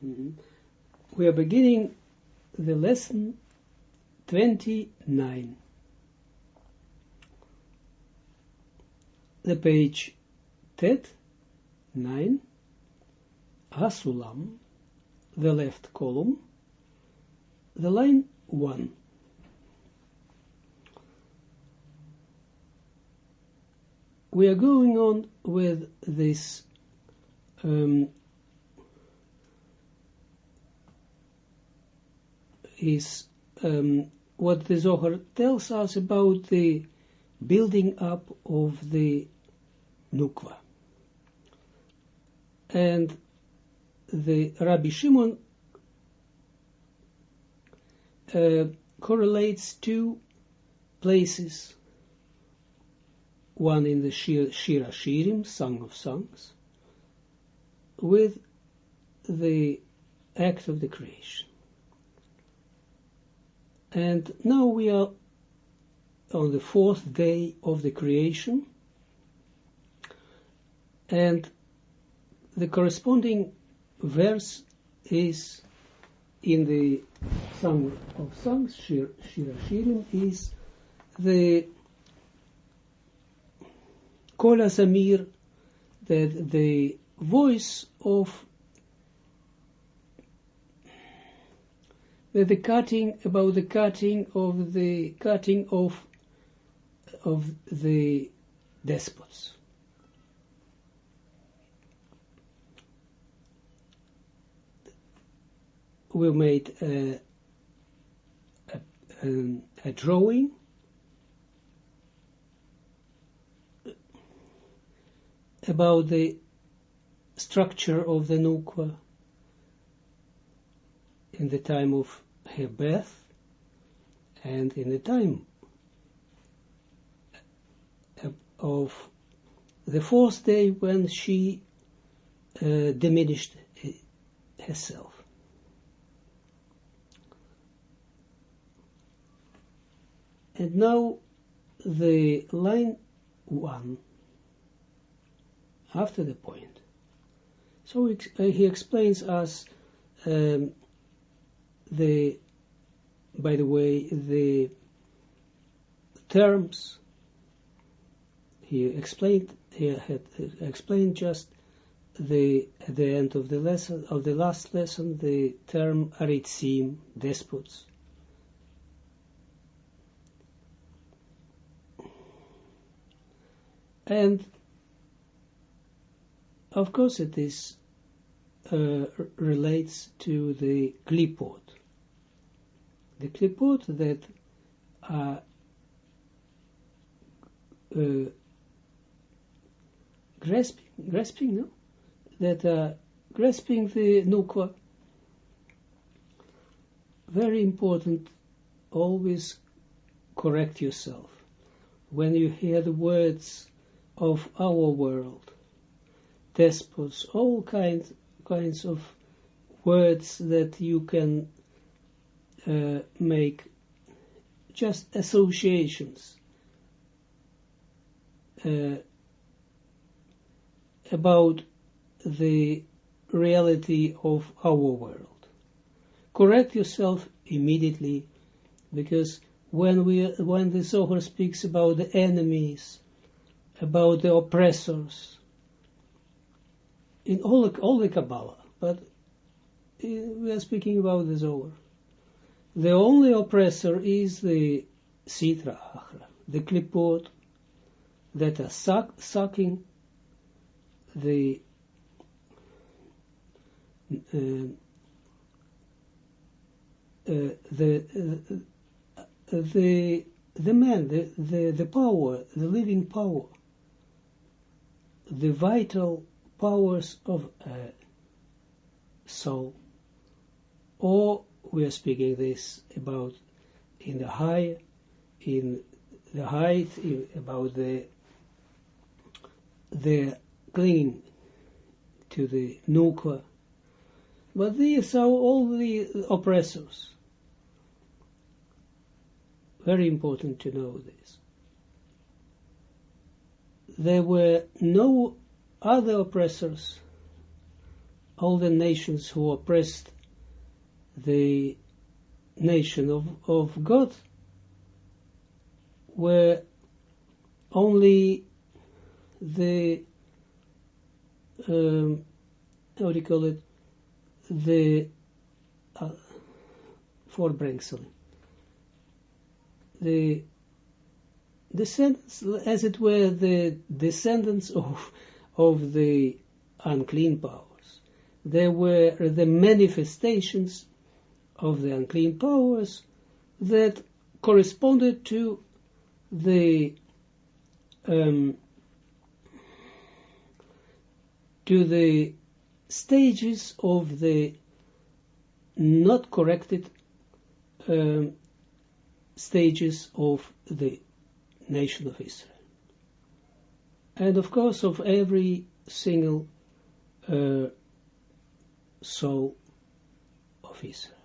Mhm. We are beginning the lesson 29. The page Tet 9, Hasulam, the left column, the line 1. We are going on with this what the Zohar tells us about the building up of the Nukva. And the Rabbi Shimon correlates two places, one in the Shir Hashirim, Song of Songs, with the act of the creation. And now we are on the fourth day of the creation, and the corresponding verse is in the Song of Songs, Shir Hashirim, is the Kol HaZamir, that the voice of the cutting of the despots. We made a drawing about the structure of the Nukwa in the time of her birth and in the time of the fourth day when she diminished herself. And now the line 1 after the point. So he explains us by the way, the terms he had explained just at the end of the lesson, of the last lesson, the term aritzim, despots. And of course it is relates to the klipot. The klipot that are grasping, no? That are grasping the nukwa. Very important, always correct yourself. When you hear the words of our world, despots, all kinds of words that you can make just associations about the reality of our world. Correct yourself immediately, because when the Zohar speaks about the enemies, about the oppressors, in all the Kabbalah, but we are speaking about the Zohar. The only oppressor is the Sitra Achra, the Klipot, that are sucking the man, the power, the living power, the vital powers of a soul. Or we are speaking this about in the height, about the clinging to the nukwa. But these are all the oppressors. Very important to know this. There were no other oppressors all the nations who oppressed the nation of God were only the how do you call it, the voortbrengsel, the descendants, as it were, the descendants of the unclean powers. They were the manifestations of the unclean powers that corresponded to the stages of the not corrected stages of the nation of Israel. And of course of every single soul of Israel.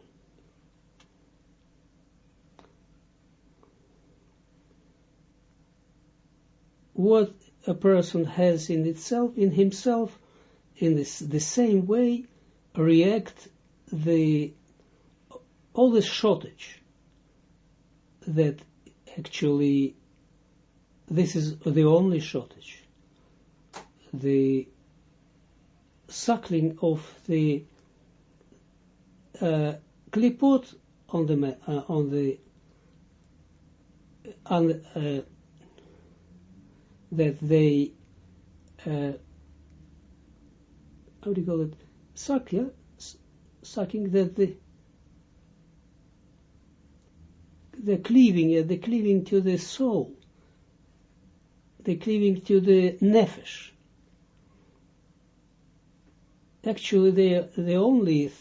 What a person has in himself, in the same way, react all the shortage that actually this is the only shortage. The suckling of the klipot that they how do you call it, sucking that the cleaving to the soul, the cleaving to the nefesh. Actually, the only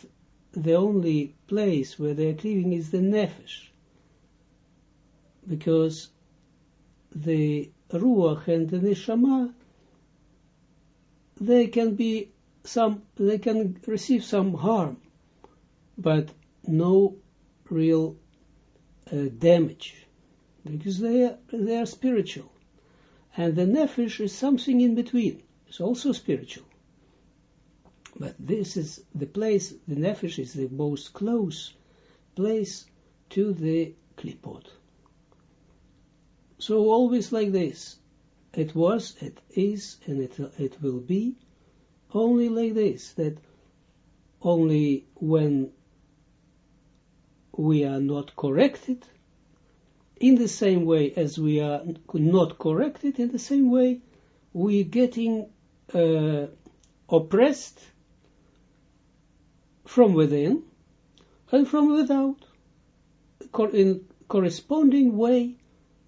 place where they are cleaving is the nefesh, because the ruach and the neshama, they can receive some harm, but no real damage, because they are spiritual, and the nefesh is something in between. It's also spiritual, but this is the place. The nefesh is the most close place to the klipot. So always like this. It was, it is, and it will be only like this, that only when we are not corrected, in the same way as we are not corrected, in the same way we're getting oppressed from within and from without, in corresponding way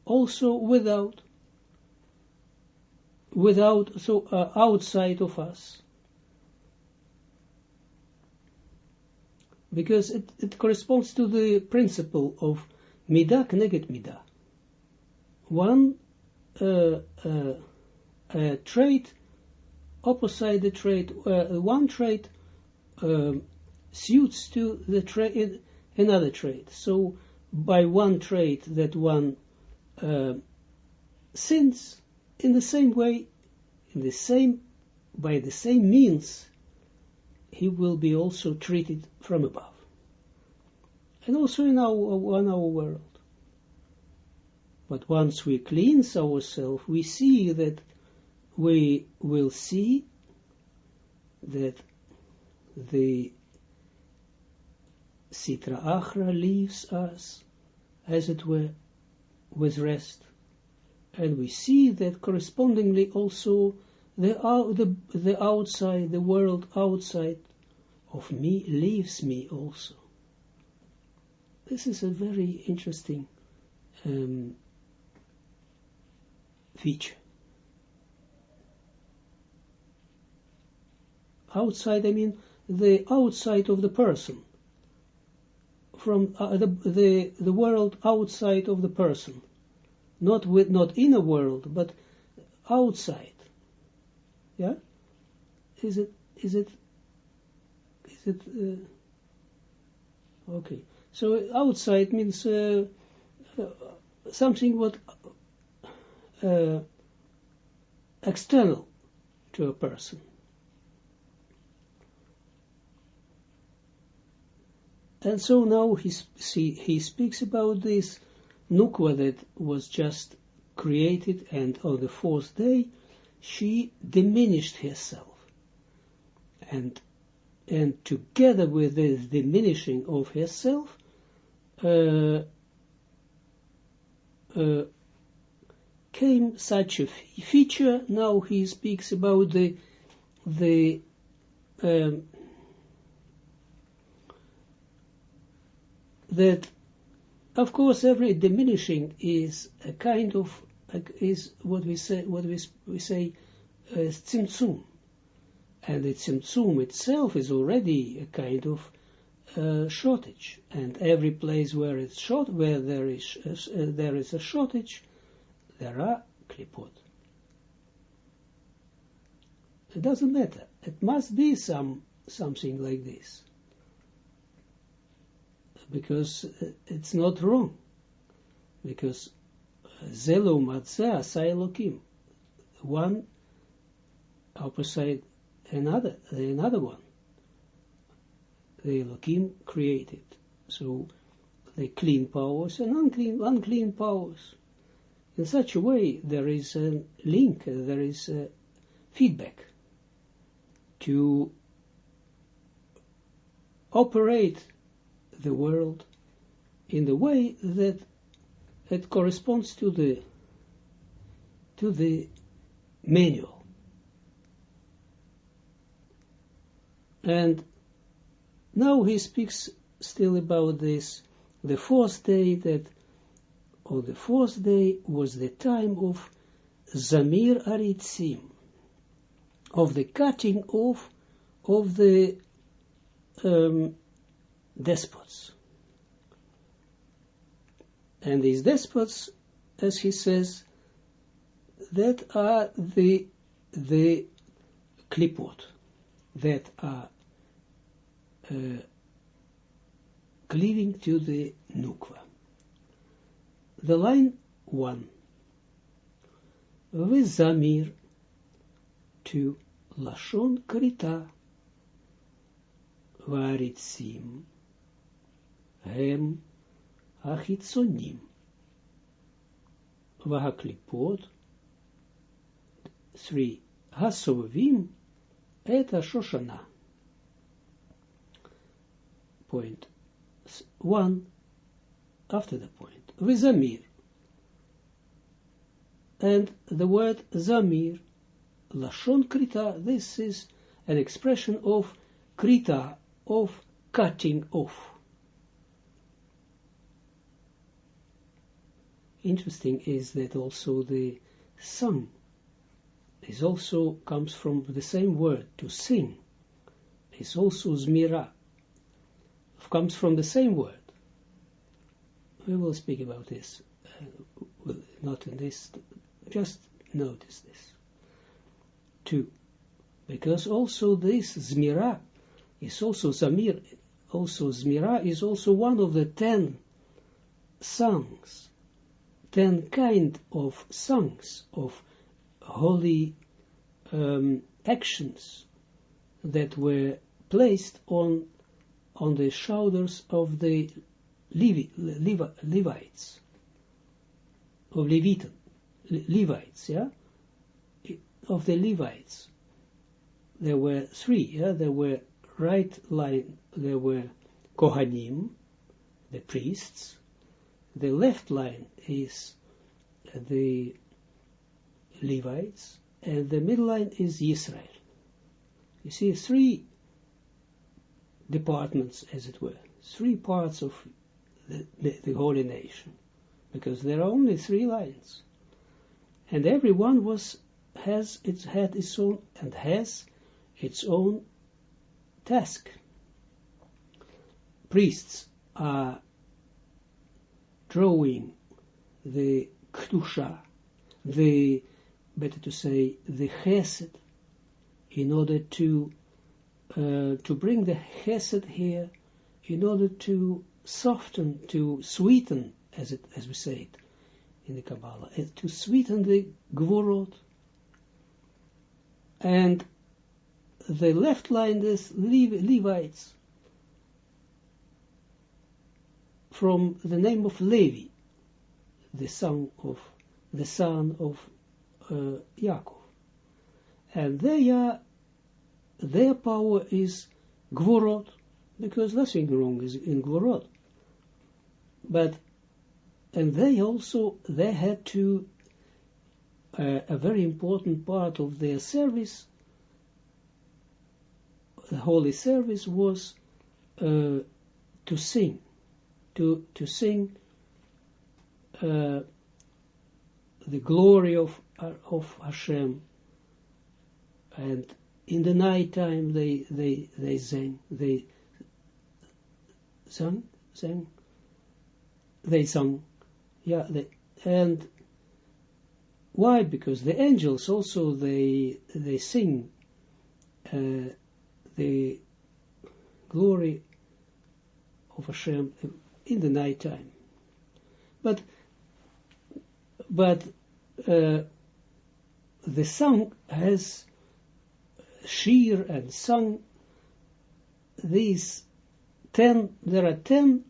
also without, outside of us. Because it corresponds to the principle of midah k'neged midah. One trait, opposite the trait, one trait suits to the trait, another trait. So by one trait that one sins, in the same way, by the same means, he will be also treated from above, and also in our world. But once we cleanse ourselves, we see that we will see that the Sitra Achra leaves us, as it were, with rest, and we see that correspondingly also the outside, the world outside of me leaves me also. This is a very interesting feature. Outside, I mean the outside of the person, from the world outside of the person, not inner world, but outside. Yeah, is it okay? So outside means something what external to a person. And so now he speaks about this Nukwa that was just created, and on the fourth day she diminished herself. And together with this diminishing of herself, came such a feature. Now he speaks about that, of course, every diminishing is a kind of, is what we say tzimtzum. And the tzimtzum itself is already a kind of shortage. And every place where it's short, where there is a shortage, there are klipot. It doesn't matter. It must be something like this, because it's not wrong. Because zelo matzah sailokim, one opposite another one. The Elohim created. So the clean powers and unclean powers. In such a way, there is a link, there is a feedback to operate the world in the way that it corresponds to the manual. And now he speaks still about this, the fourth day, that on the fourth day was the time of Zamir Aritzim, of the cutting off of the despots. And these despots, as he says, that are the klipot, that are cleaving to the nukva. The line 1, V'zamir, to Lashon Krita, V'aritzim, Hem Achitzonim, V'haklipot, 3, Hasovim, Et HaShoshana. Point 1, after the point. V'zamir, and the word zamir, lashon krita, this is an expression of krita, of cutting off. Interesting is that also the song is also comes from the same word, to sing. It's also zmira, comes from the same word. We will speak about this, not in this, just notice this. 2, because also this Zmira is also Zamir, also Zmira is also one of the 10 songs, 10 kind of songs of holy actions that were placed on the shoulders of the Levites, of Levites, yeah, of the Levites. There were 3, yeah, there were right line, there were Kohanim, the priests, the left line is the Levites, and the middle line is Israel. You see, 3 departments, as it were, 3 parts of the holy nation, because there are only 3 lines, and every one has its own task. Priests are drawing the kedusha, better to say, the chesed, in order to bring the chesed here, in order to soften, to sweeten, as we say it in the Kabbalah, to sweeten the gvorot. And the left line is Levites. from the name of Levi, the son of Yaakov, and their power is Gvorot, because nothing wrong is in Gvorot, and they had to, a very important part of their service, the holy service, was to sing, to sing the glory of Hashem, and in the night time they sung, and why? Because the angels also they sing the glory of Hashem in the night time, but the song has shir and sung these 10. There are 10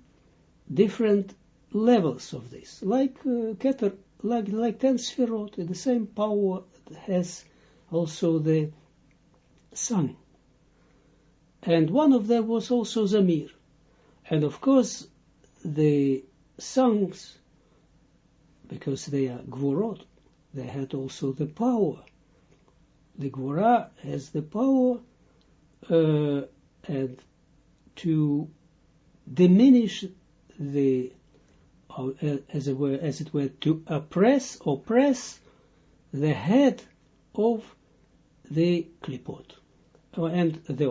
different levels of this, like Keter, like 10 Sfirot. The same power has also the song, and one of them was also Zamir, and of course the songs, because they are Gvorot, they had also the power. The Gvorah has the power and to diminish the, as it were, to oppress the head of the klipot, and the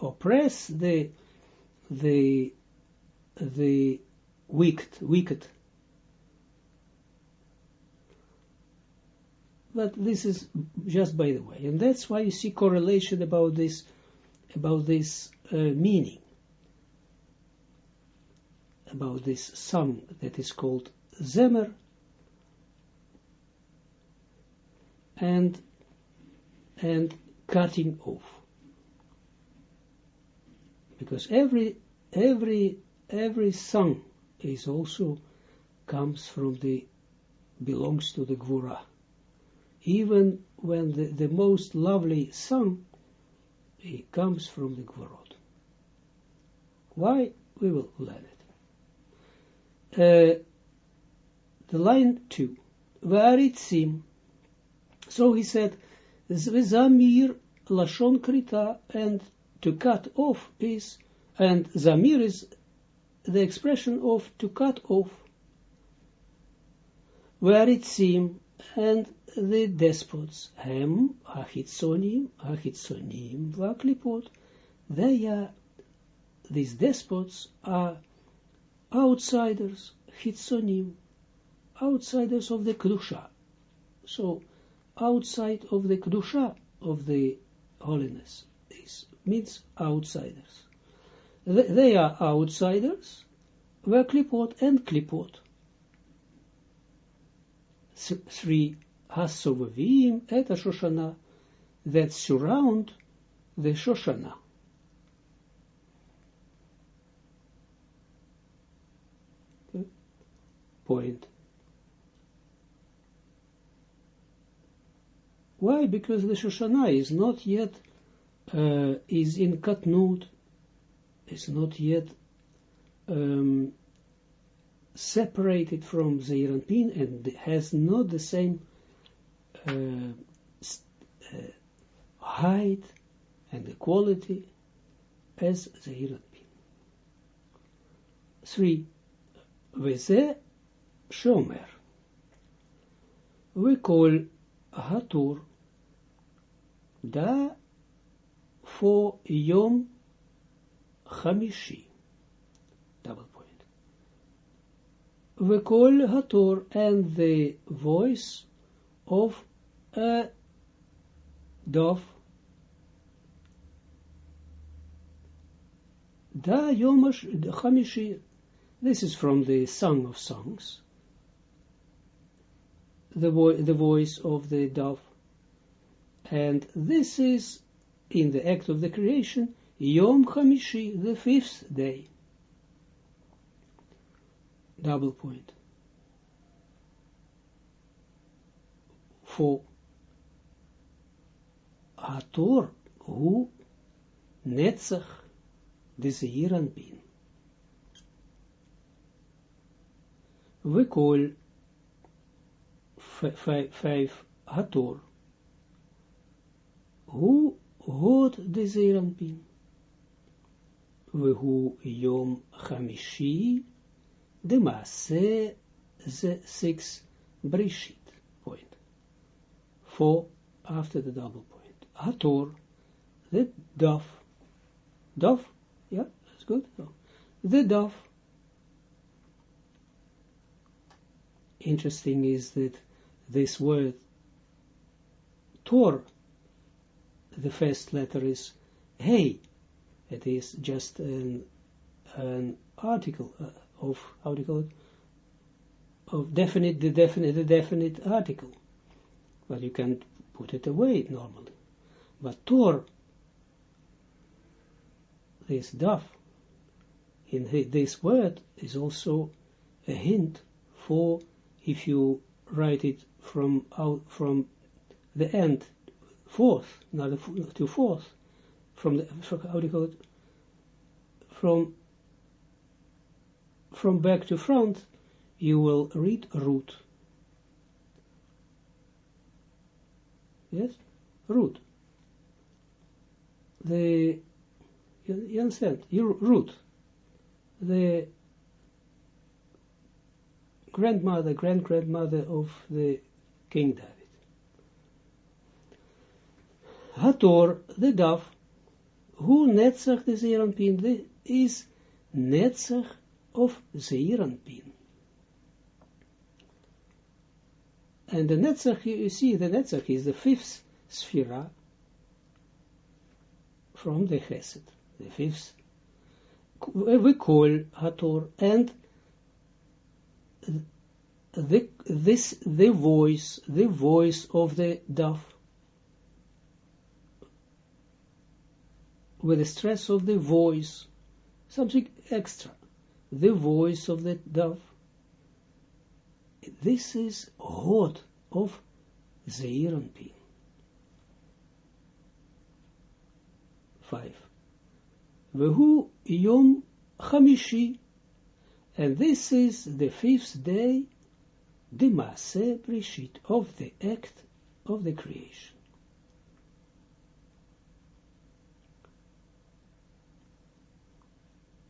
oppress the wicked. But this is just by the way, and that's why you see correlation about this meaning, about this song that is called Zemer, and cutting off, because every song is also belongs to the Gvura. Even when the most lovely song, it comes from the Gvorot. Why? We will learn it. The line 2. V'aritzim. So he said, Zamir lashon krita, and to cut off is, and Zamir is the expression of to cut off. V'aritzim, and the despots, Hem, Achitzonim, Vaklipot, these despots are outsiders, Chitzonim, outsiders of the Kedusha. So, outside of the Kedusha, of the holiness, this means outsiders. They are outsiders, Vaklipot and Klipot. 3 Hasovavim et Shoshana, that surround the Shoshana. Okay. Point. Why? Because the Shoshana is not yet is in Katnut, is not yet separated from the Zeranpin, and has not the same height and the quality as the Zeranpin. 3. Veze Shomer. V'kol Hatur Da for Yom Chamishi. Double point. V'kol Hator, and the voice of a dove. Da Yom Chamishi. This is from the Song of Songs. The voice of the dove. And this is in the act of the creation, Yom Chamishi, the 5th day. double point. 4. Hator hu netzach de Zeeranpin. We call 5. Hator hu hod de Zeeranpin. We hu yom chamishi de maase ze 6 brishit. Point. 4 after the double point. Hator, the dove. Dove? Yeah, that's good. No. The dove. Interesting is that this word Tor, the first letter is hey. It is just an article of, how do you call it? Of the definite article. But you can put it away normally. But Tor, this dove, in this word is also a hint for if you write it from the end, fourth, not to fourth, how do you call it? From back to front, you will read root. Yes, root. You understand? Root. The grand-grandmother of the King David. Hator, the dove, who netzach the Zeeranpin, is netzach of Zeeranpin. And the netzach, you see, the netzach is the 5th sphera from the Chesed, the 5th. We call Hator, and the voice of the dove, with the stress of the voice, something extra, the voice of the dove. This is Hod of Zeeranpin. 5. Vehu Yom Chamishi, and this is the 5th day, the Maaseh Breshit, of the act of the creation.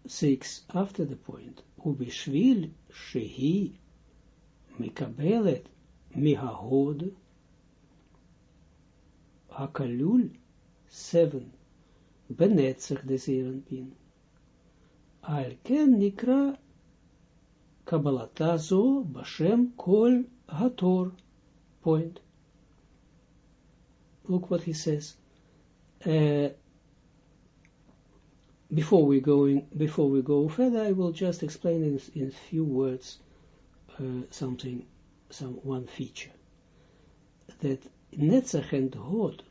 6 after the point, Ubishvil Shehi Mikabelet Mihahod Hakalul 7 Benetzach de Zeeranpin. Al ken nikra Kabbalata zo Bashem Kol Hator. Point. Look what he says. Before we go further, I will just explain in few words one feature. That Netzach and Hod,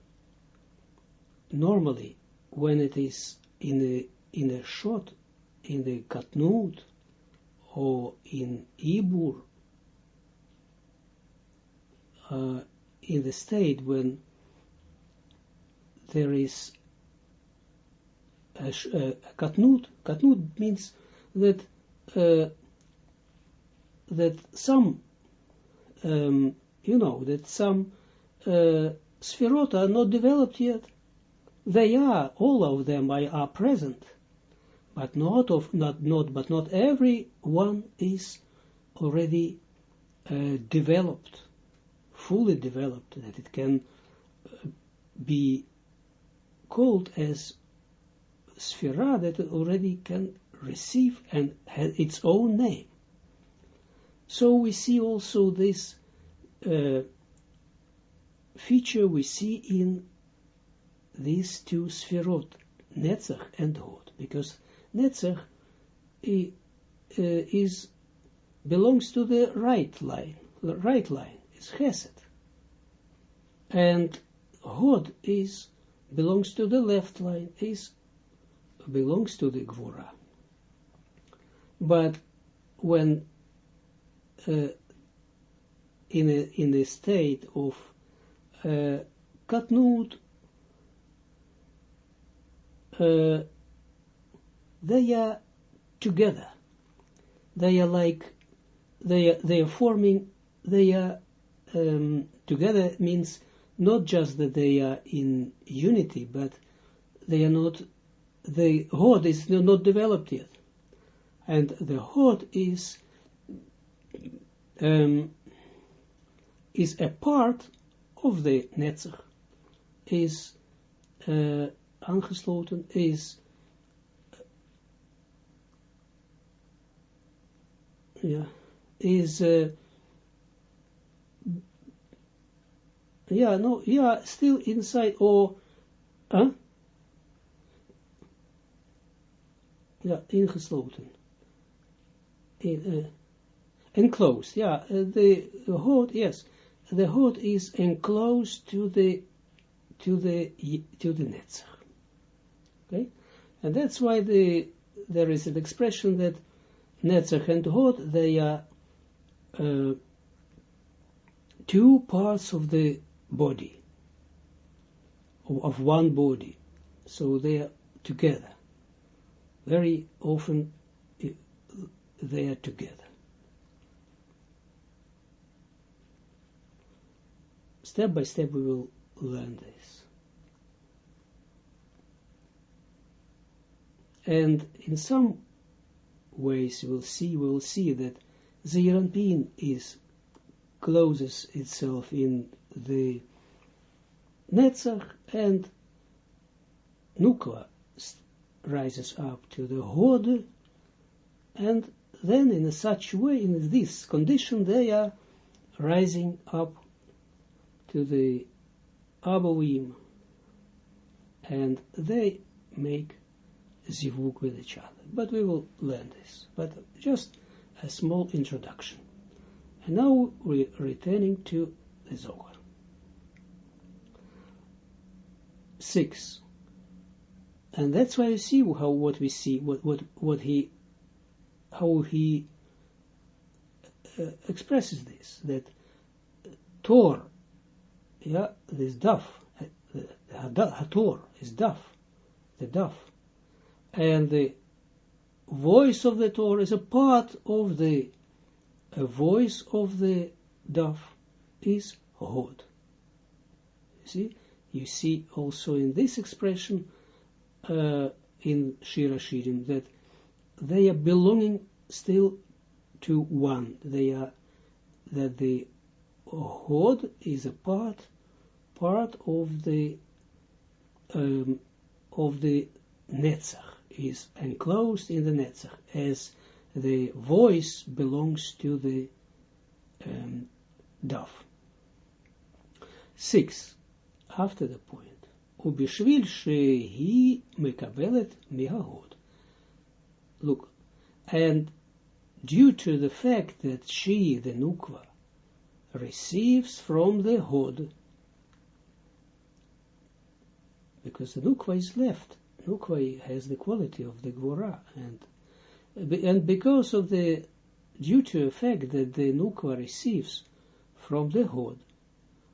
normally, when it is in a shot, in the Katnut, or in Ibur, in the state when there is a Katnut. Katnut means that that some that some Sfirot are not developed yet. They are, all of them are present, but not every one is already developed, fully developed, that it can be called as Sphira, that it already can receive and has its own name. So we see also this feature we see in these two Sphirot, Netzach and Hod, because Netzach belongs to the right line is Chesed, and Hod belongs to the left line, belongs to the Gvura. But when in a state of katnut, they are together. They are like, they are forming, they are together means not just that they are in unity, but they are not, the Hod is not developed yet. And the Hod is a part of the Netzach, is aangesloten, is still inside, or ingesloten, enclosed, the Hod, yes, the Hod is enclosed to the Netzach, okay, and that's why there is an expression that Netzach and Hod, they are two parts of the body, of one body, so they are together. Very often they are together. Step by step we will learn this. And in some ways we will see that Zeir Anpin closes itself in the Netzach, and Nukva rises up to the Hod, and then in such way, in this condition, they are rising up to the Abouim, and they make zivug with each other. But we will learn this. But just a small introduction. And now we're returning to the Zohar. 6. And that's why you see how he expresses this, that Tor, this daf, Hator is daf, the daf, and the voice of the Tor is a part of the voice of the daf is Hod. You see also in this expression in Shir HaShirim that they are belonging still to one. That the Hod is a part of the Netzach, is enclosed in the Netzach, as the voice belongs to the daf. 6. After the point, ובשביל שהיא מקבלת מההוד. Look, and due to the fact that she, the Nukva, receives from the Hod, because the Nukva is left. Nukva has the quality of the Gvora, and because of due to the fact that the Nukva receives from the Hod,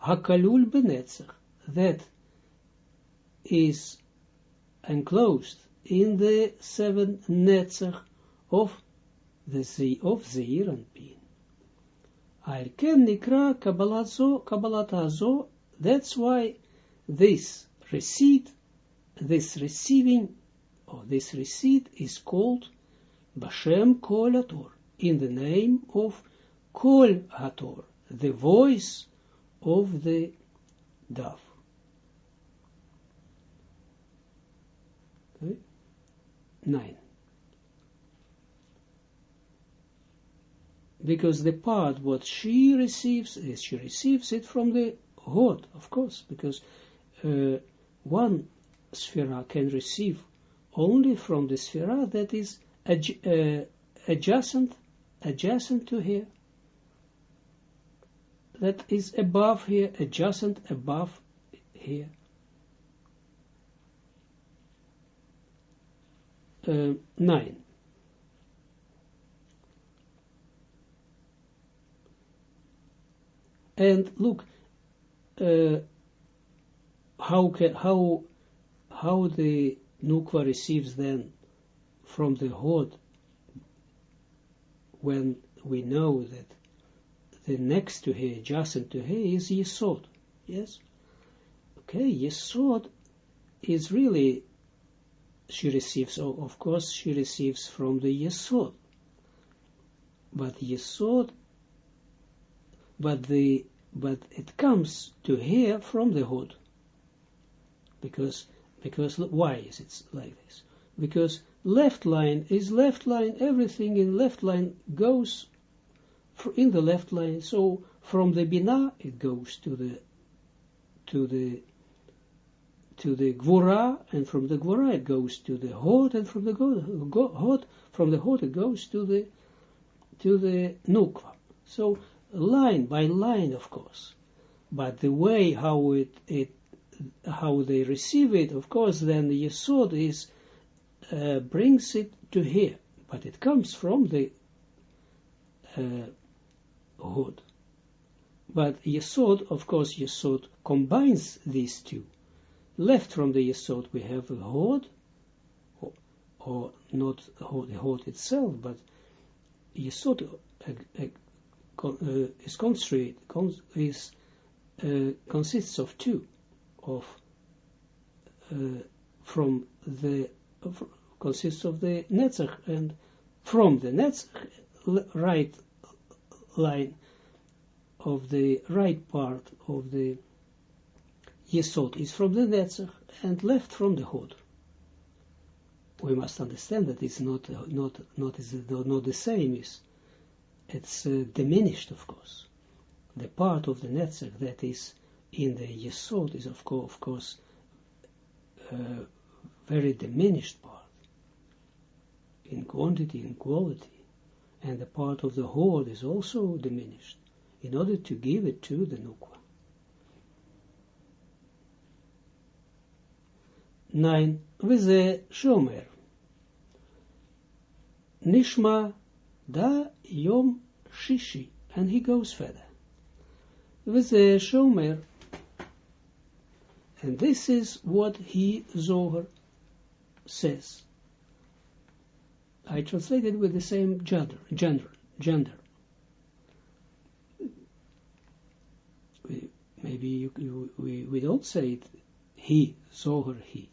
Hakalul benetzach, that is enclosed in the 7 Netzach of Zeir Anpin. Al ken nikra Kabbalat hazo, that's why this receipt is called Bashem Kol HaTor, in the name of Kol HaTor, the voice of the daf. Okay. 9. Because the part what she receives it from the Hod, of course, because one Sphera can receive only from the Sphera that is adjacent to here, that is above here, adjacent above here. 9. And look, how the Nukva receives then from the Hod, when we know that the next to her, adjacent to her, is Yesod. Yes? Okay, Yesod is really, she receives, of course, she receives from the Yesod. But Yesod, but it comes to her from the Hod. Because why is it like this? Because left line is left line, everything in left line goes in the left line, so from the Binah it goes to the Gvura, and from the Gvura it goes to the Hod, and from the Hod it goes to the Nukva. So line by line, of course, but the way how how they receive it, of course, then the Yesod is brings it to here, but it comes from the Hod. But Yesod, of course, Yesod combines these two. Left from the Yesod we have a Hod, or not the Hod itself, but Yesod consists of two, consists of the Netzach, and from the Netzach, right line of the right part of the Yesod is from the Netzach, and left from the Hod. We must understand that it's not the same. It's diminished, of course. The part of the Netzach that is in the Yesod is of course very diminished part in quantity and quality, and the part of the Hod is also diminished in order to give it to the Nukva. 9. V'ze shomer nishma da yom shishi, and he goes further. V'ze shomer, and this is what he, Zohar, says. I translated with the same gender. Maybe we don't say it, he, Zohar, he,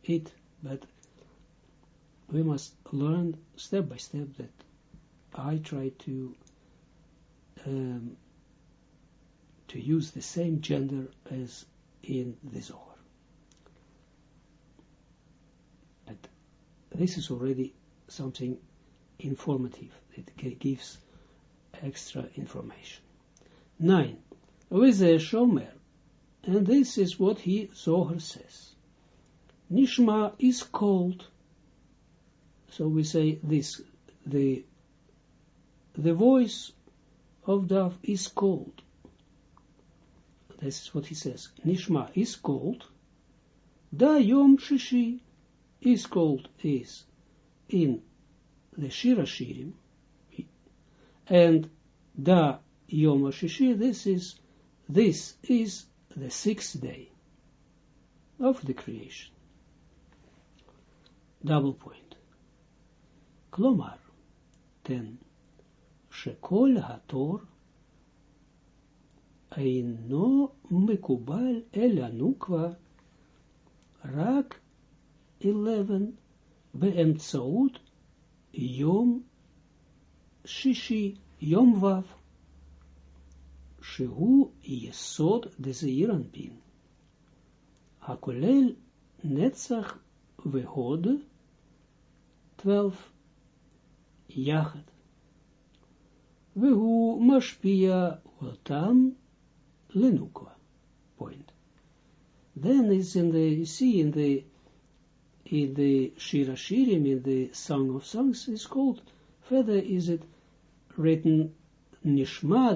it, but we must learn step by step that I try to use the same gender as in the Zohar. But this is already something informative. It gives extra information. 9. With a shomer, and this is what he, Zohar, says. Nishma is called. So we say this, the voice of Dav is called. This is what he says. Nishma is called. Da Yom Shishi is called is in the Shir Hashirim, and Da Yom Shishi, this is the 6th day of the creation. Double point. Klomar 10. Shekol hator אינו מקובל אל הנוקבה רק 11 באמצעות יום שישי, יום ו', שהוא יסוד דזעיר אנפין, הכולל נצח והוד 12 יחד, והוא משפיע אותם לנוקבה. Point. Then is in the, you see in the Shir Hashirim, in the Song of Songs, is called, further is it written Nishma,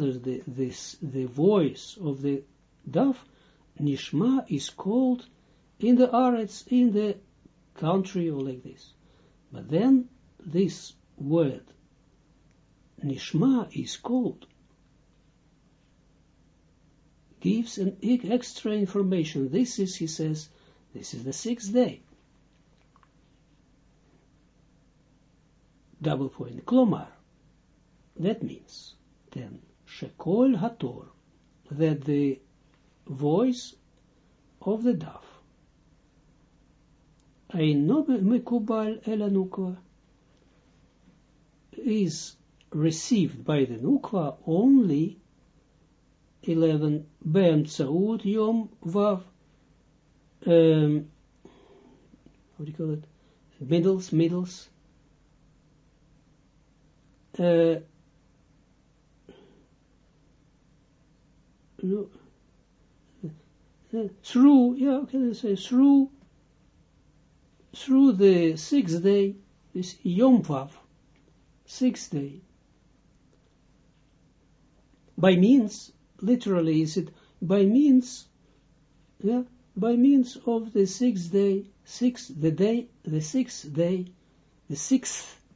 the voice of the dove, Nishma is called in the Aretz, in the country, or like this. But then this word, Nishma, is called gives an extra information. This is, he says, this is the 6th day. Double point. Klomar. That means, then, Shekol Hator, that the voice of the dove, Eino Mekubal El Nukva, is received by the Nukva only 11 Be'emtsaut Yom Vav, how do you call it? Middles, through, yeah, can I say, through the 6th day, this Yom Vav, 6th day, by means, literally is it, by means, yeah, by means of the 6th day, the 6th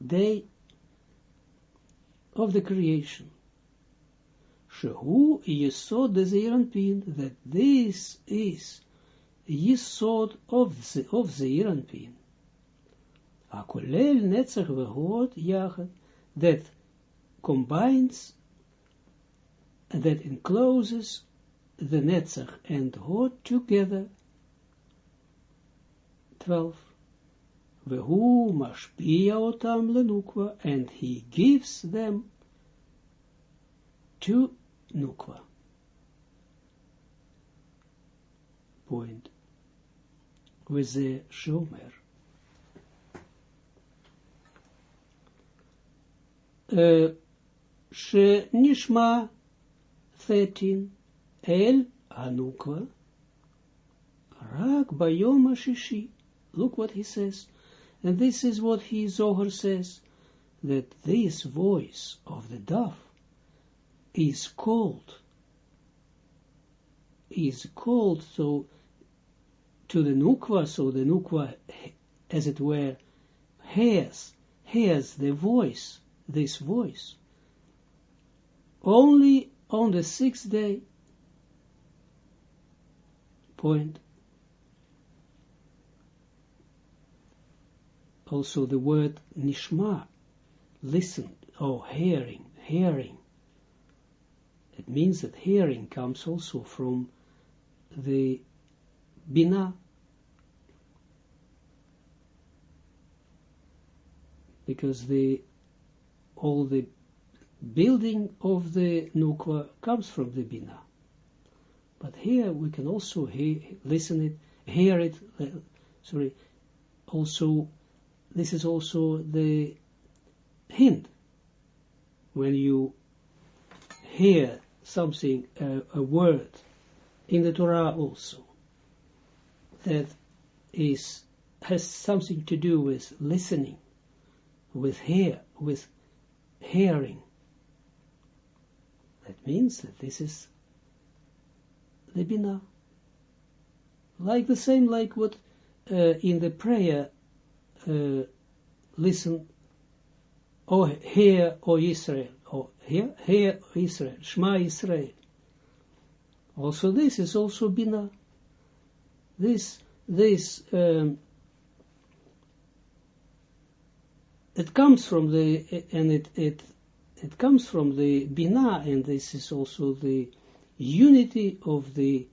day of the creation. Shehu Yesod the Zeranpin, that this is Yesod of the Zeranpin. Akolel Netzach v'Hod Yachad, that combines, that encloses the Netzach and Hod together. 12. Vehu mashpia otam lenukva, and he gives them to nukva. Point. V'ze shomer. Nishma 13 El Hanukva Rak Bayom Shishi. Look what he says. And this is what Zohar says, that this voice of the dove is called so to the Nukva, so the Nukva, as it were, hears the voice, this voice, only on the 6th day. Point. Also the word nishma, listen, or hearing. It means that hearing comes also from the bina, because all the building of the nukva comes from the bina. But here we can also hear it. Also, this is also the hint when you hear something, a word in the Torah also, that has something to do with listening, with hearing. That means that this is the Binah. Like the same, like what in the prayer, listen, or hear, O Israel, or hear Israel, Shema Israel. Also this is also Binah. It comes from it comes from the Binah, and this is also the unity of the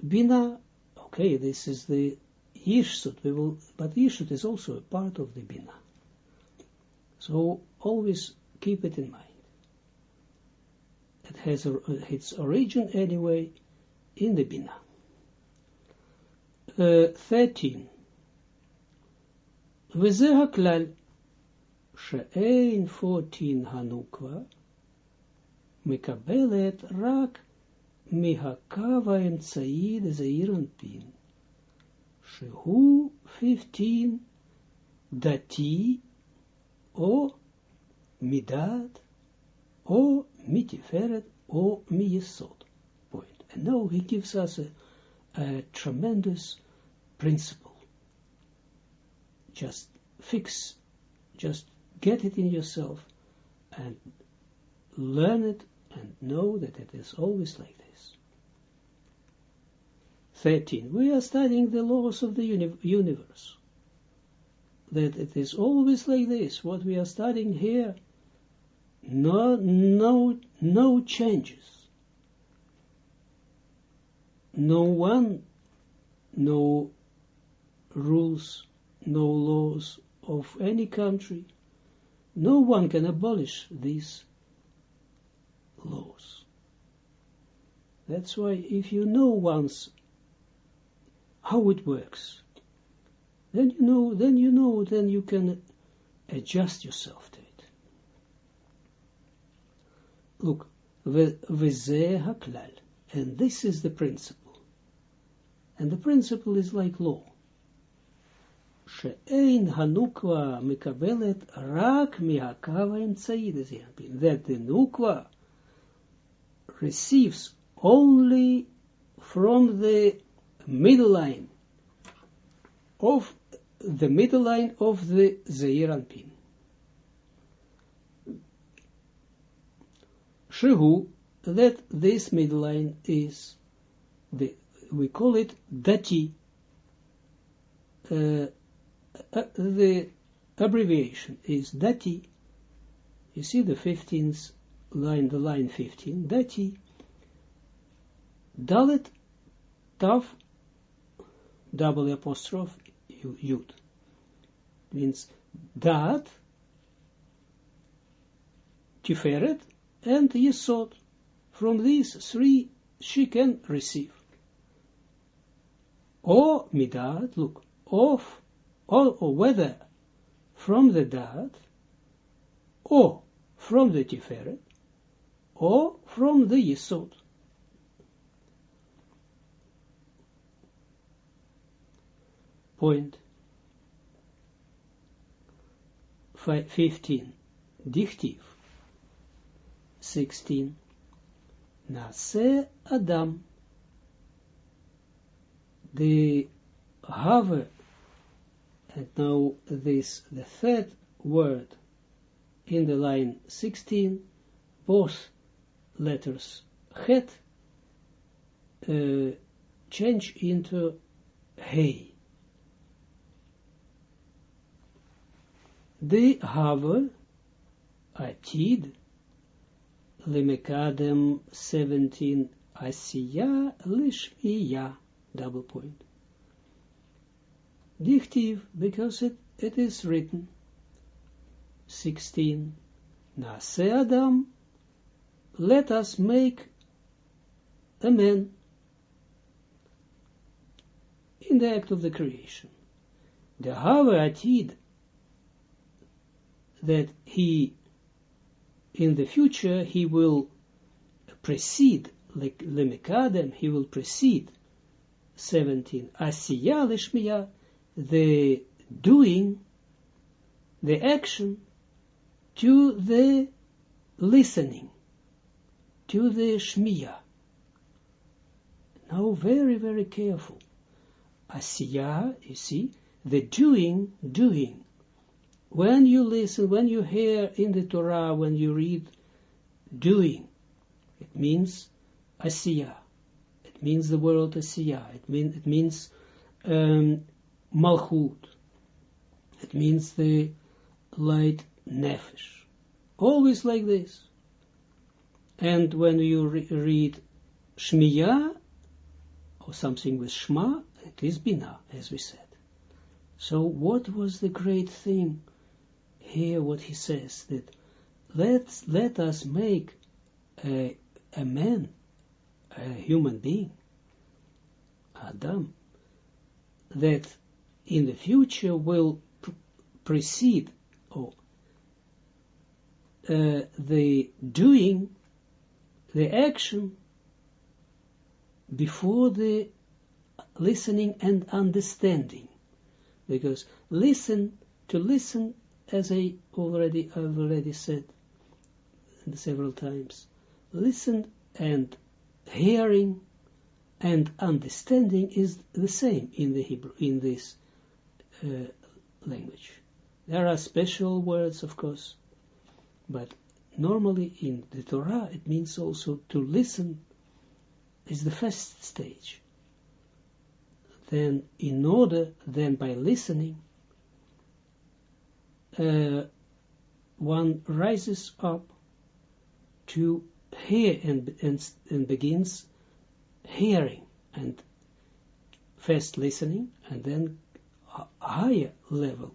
Binah. Okay, this is the Yishsut, but Yishsut is also a part of the Binah. So always keep it in mind. It has its origin anyway in the Binah. 13. V'zeh haklal she'ein 14 hanukva mekabelet rak mihakav ha'emtza'i ze'ir anpin shehu 15 dati o midad o mitiferet o miyesod. Point. And now he gives us a tremendous principle. Just get it in yourself and learn it and know that it is always like this. 13. We are studying the laws of the universe. That it is always like this. What we are studying here, no changes. No one, no rules, no laws of any country. No one can abolish these laws. That's why if you know once how it works, then you can adjust yourself to it. Look, v'zeh haklal, and this is the principle. And the principle is like law. She'ein hanukva mekabelet rak mihakava emtzai, that the nukva receives only from the middle line of the Zeir Anpin. Shehu, that this middle line is we call it dati. The abbreviation is dati. You see the 15th line, the line 15, dati, dalet, tav, double apostrophe, yud. Means dat, tiferet, and yesod. From these three she can receive. Or midat, look, or whether from the dat, or from the tiferet, or from the yesod. Point 15. Dichtiv. 16. Nase Adam. The have, and now this, the third word in the line 16, both letters het change into hey. The have atid lemekadem 17 asiya lishmiya, double point. Dichtiv, because it is written. 16. Nase Adam, let us make a man in the act of the creation. The have atid, that he, in the future, he will precede, like lemekadem, he will precede 17. Asiya lishmiya, the doing, the action, to the listening, to the shmiya. Now very, very careful. Asiya, you see, the doing. When you listen, when you hear in the Torah, when you read doing, it means Asiya. It means the word Asiya. It means Malchut. It means the light nefesh. Always like this. And when you read Shmiya, or something with Shma, it is Bina, as we said. So what was the great thing here, what he says, that let us make a man, a human being, Adam, that in the future will precede the doing, the action, before the listening and understanding. Because to listen, as I've already said several times, listen and hearing and understanding is the same in the Hebrew, in this language. There are special words, of course, but normally in the Torah it means also to listen is the first stage. then by listening, one rises up to hear and begins hearing, and first listening, and then a higher level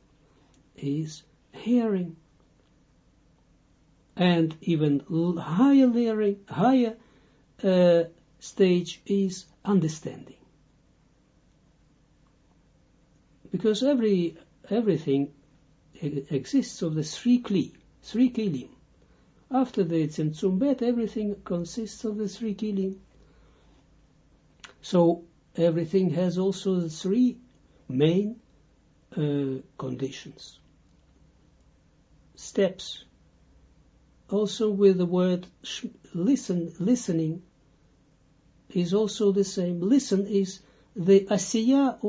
is hearing, and even higher stage is understanding, because everything exists of the three kelim. After the Tzimtzum Bet, everything consists of the three kelim. So everything has also the three main conditions, steps. Also with the word listening is also the same. Listen is the asiyah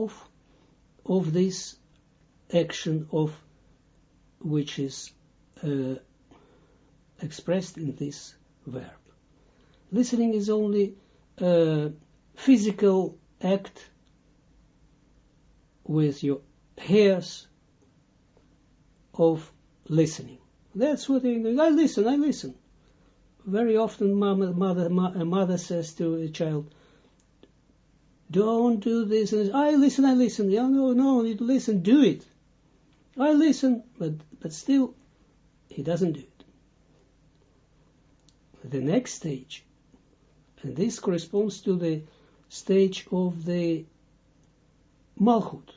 of this action of which is expressed in this verb. Listening is only a physical act with your ears of listening. That's what I listen. Very often a mother says to a child, don't do this, and I listen. Yeah, no, you listen, do it. I listen, but still, he doesn't do it. The next stage, and this corresponds to the stage of the Malchut,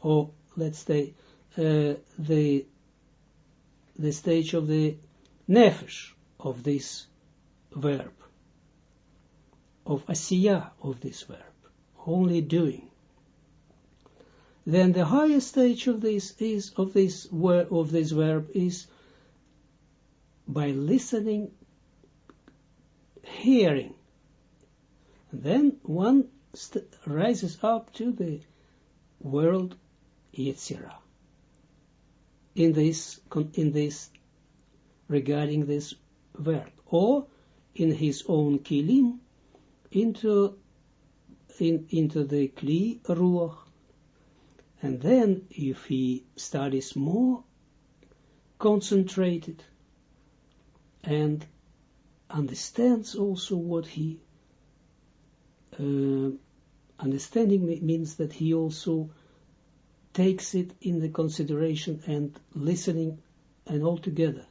or let's say the stage of the Nefesh of this verb, of Asiyah of this verb, only doing. Then the highest stage of this verb is by listening, hearing. And then one rises up to the world Yetzirah. In this regarding this verb, or in his own kilim, into the kli ruach. And then, if he studies more concentrated and understands also what he understanding means that he also takes it in the consideration and listening and all together.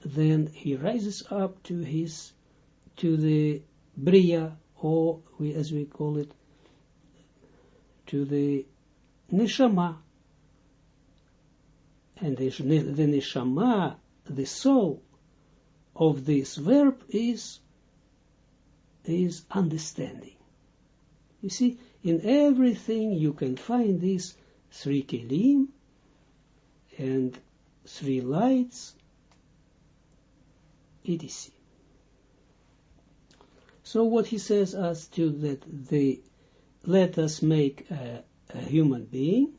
Then he rises up to the Bria, or as we call it, to the Neshama. And the Neshama, the soul of this verb is understanding. You see, in everything you can find these three kelim and three lights, etc. So what he says as to that let us make a human being,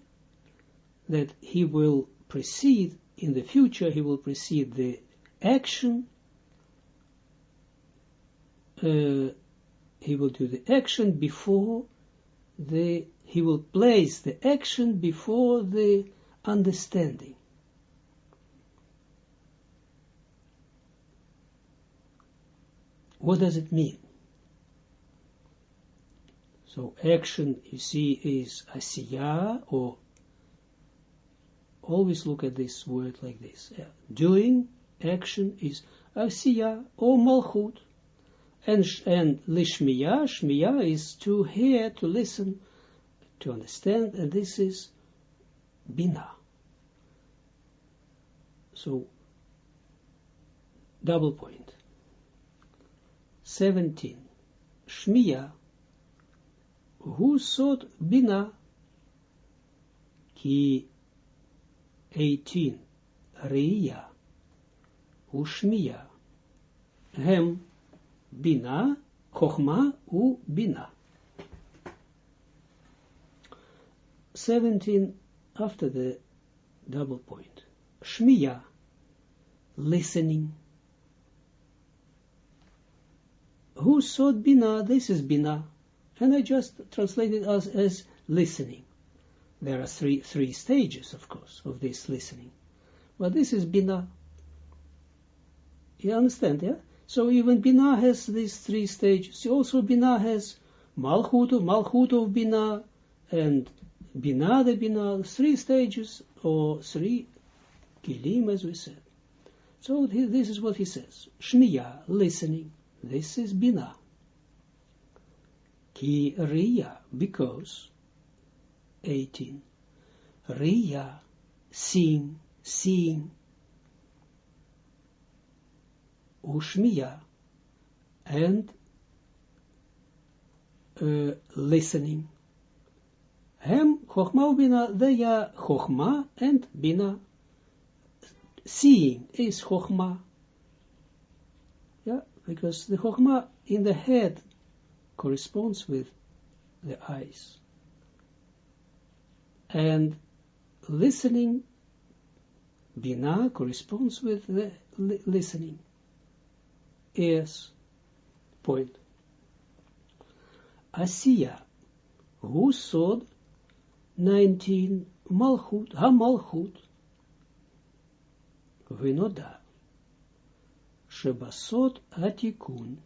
that he will precede, in the future he will precede the action, he will do the action before he will place the action before the understanding. What does it mean? So action, you see, is asiyah, or always look at this word like this. Doing, action is asiyah or malchut. And lishmiyah, shmiyah is to hear, to listen, to understand, and this is bina. So, double point. 17. Shmiyah, hu sod bina, ki 18. Riya, hu shmiyah, hem bina, chokhma u bina. 17 after the double point. Shmiya, listening. Who sought bina? This is bina. And I just translated as listening. There are three stages, of course, of this listening. But this is Binah. You understand, yeah? So even Binah has these three stages. Also Binah has Malchut of Binah, and Binah the Binah, three stages, or three Kilim, as we said. So this is what he says. Shmiya, listening. This is Binah. Ki Riya, because 18. Riya, seeing. Ushmiya, and listening. Hem, Chochma Bina, they are Chochma and Bina. Seeing is Chochma. Yeah, because the Chochma in the head corresponds with the eyes. And listening, Bina, corresponds with the listening. Ears. Point. Asiya, who sod 19 Malchut, HaMalchut, Vinoda, Shebasot Atikun,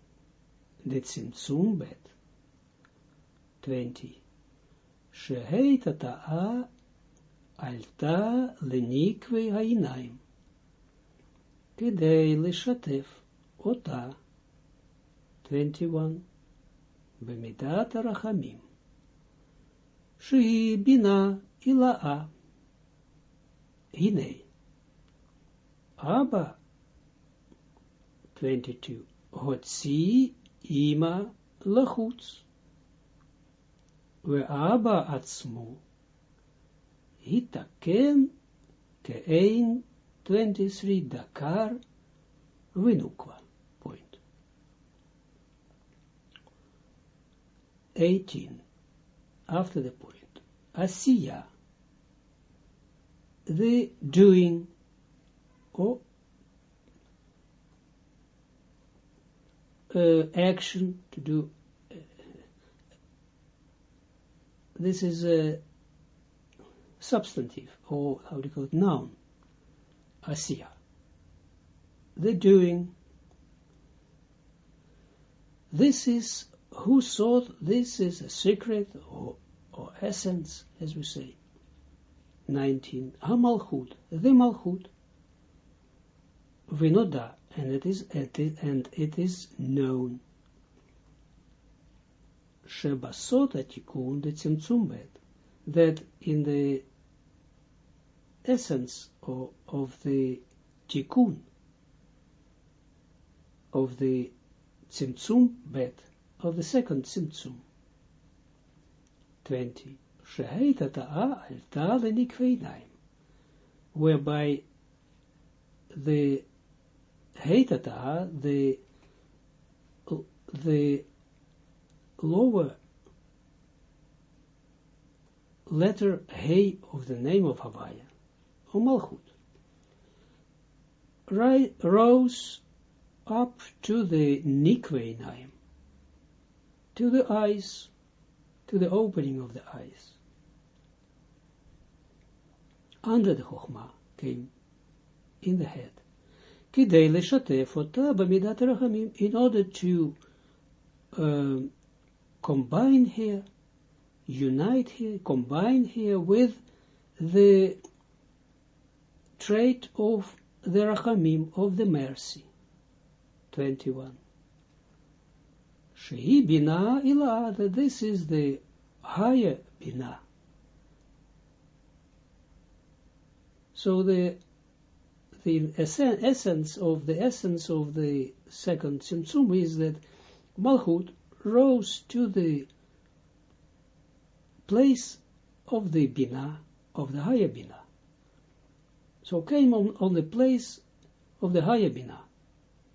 the Tzimtzum Bet, 20. Sheheita Ta'a Alta Lenikve Hainaim, Kedei Lishatef Ota, 21. Bemidat Rachamim, Shi Bina Ila'a, Hinei, Abba, 22. Hotzi Ima Lachutz, Ve'Abba Atzmo, Hitaken Ke'ein, 23. Dakar, Vinukwa. 18. After the point. Asiya, the doing, or action, to do. This is a substantive, or how do you call it, noun. Asiya, the doing. This is who thought this is a secret or essence, as we say. 19. HaMalchut, the Malchut. Vinoda, and it is known. Shebasot Atikun, the Tzimtzum Bet, that in the essence of the Tikkun, of the Tzimtzum Bet, of the second Tzimtzum. 20. Sheheita Ta'a Alta Lenikveinaim, whereby the Heita Ta'a, the lower letter He of the name of Havaya, or Malchut, rose up to the Nikveinaim, to the eyes, to the opening of the eyes. Under the Chochmah came in the head. Kidei leshatef ota b'midat rachamim, in order to combine here, unite here, combine here with the trait of the rachamim, of the mercy. 21. Shehi Bina Ila, that this is the higher Bina. So the essence of the second Tzimtzum is that Malchut rose to the place of the Bina, of the higher Bina. So came on the place of the higher Bina,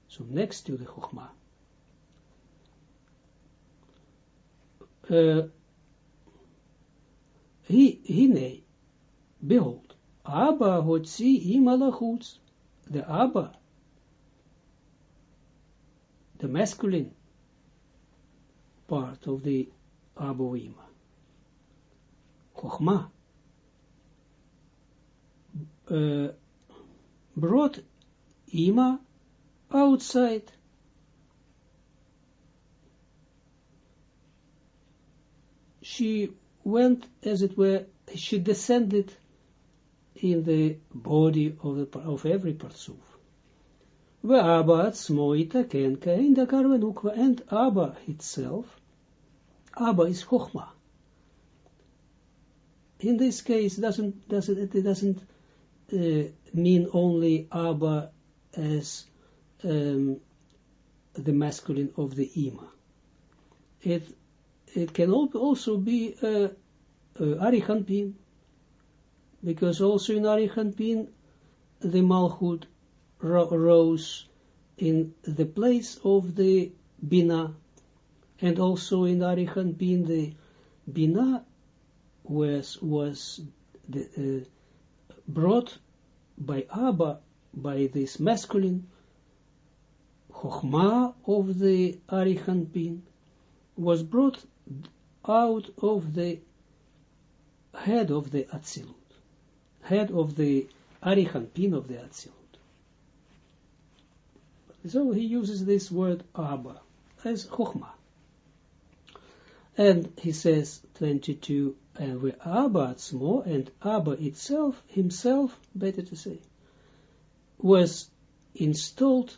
so next to the Chochmah. Hine, behold, Abba hotzi imalachutz, the Abba, the masculine part of the Abba or Ima. Chochma brought Ima outside. She went, as it were, she descended in the body of every Parzuf. Ve'Abba atzmo itaken kein dakar venukva, and Abba itself, Abba is Chochma. In this case, it doesn't mean only Abba as the masculine of the Ima. It can also be Arichanpin, because also in Arichanpin the Malchut rose in the place of the Bina, and also in Arichanpin the Bina was brought by Abba, by this masculine Chochma of the Arichanpin, was brought out of the head of the Atzilut, head of the Arichanpin of the Atzilut. So he uses this word Abba as Chochma. And he says, 22, and we Abba Atzmo, and Abba itself, himself, better to say, was installed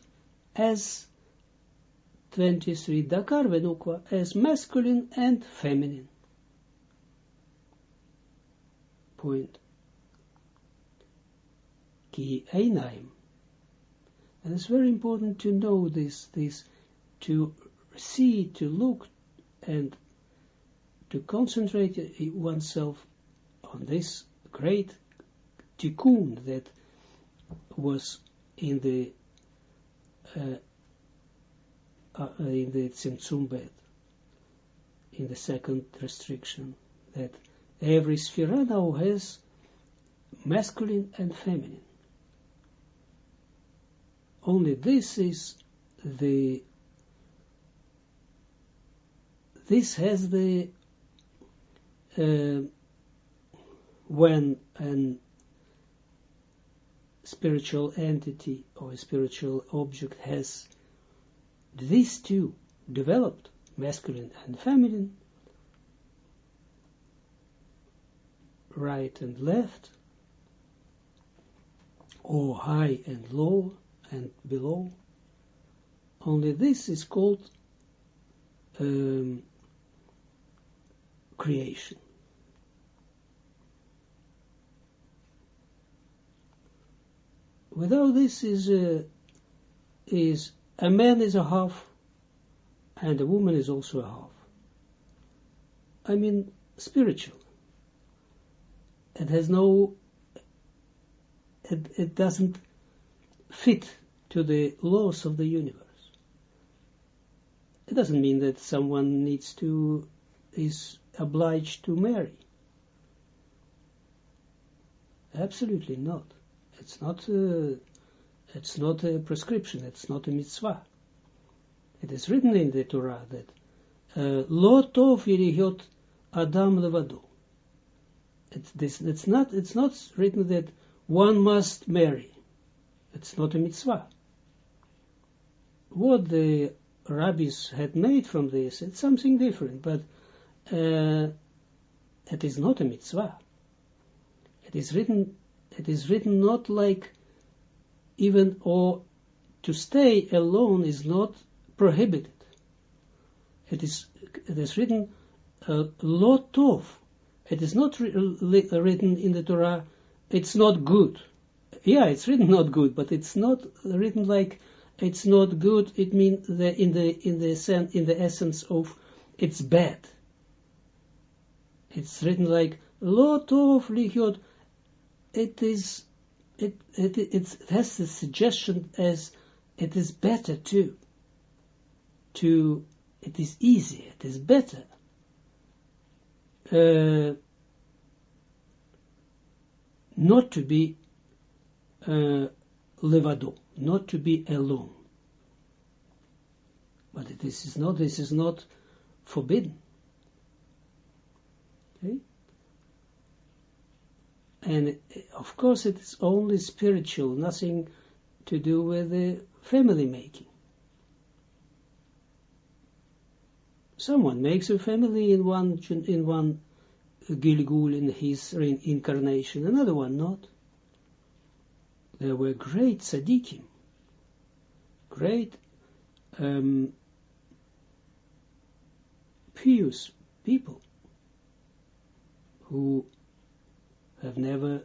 as 23, Dakar Venukwa, as masculine and feminine. Point. Ki Einaim. And it's very important to know this, to see, to look, and to concentrate oneself on this great tikkun that was in the Tzimtzum Bet, in the second restriction, that every sphera now has masculine and feminine. Only this has the when a spiritual entity or a spiritual object has these two developed, masculine and feminine, right and left, or high and low and below, only this is called creation. Without this is a man is a half, and a woman is also a half. I mean, spiritual. It has no, it doesn't fit to the laws of the universe. It doesn't mean that someone is obliged to marry. Absolutely not. It's not a prescription, it's not a mitzvah. It is written in the Torah that Lo tov yiriyot adam levado. It's not written that one must marry. It's not a mitzvah. What the rabbis had made from this, it's something different, but it is not a mitzvah. It is written not like even, or to stay alone is not prohibited. It is written lo tov. It is not written in the Torah, it's not good. Yeah, it's written not good, but it's not written like it's not good. It means that in the essence of it's bad. It's written like lo tov lihyot. It has the suggestion as it is better too. It is easier. It is better. Not to be levado, not to be alone. But this is not forbidden. Okay? And of course it is only spiritual, nothing to do with the family making. Someone makes a family in one Gilgul in his reincarnation, another one not. There were great tzaddikim, great pious people who were never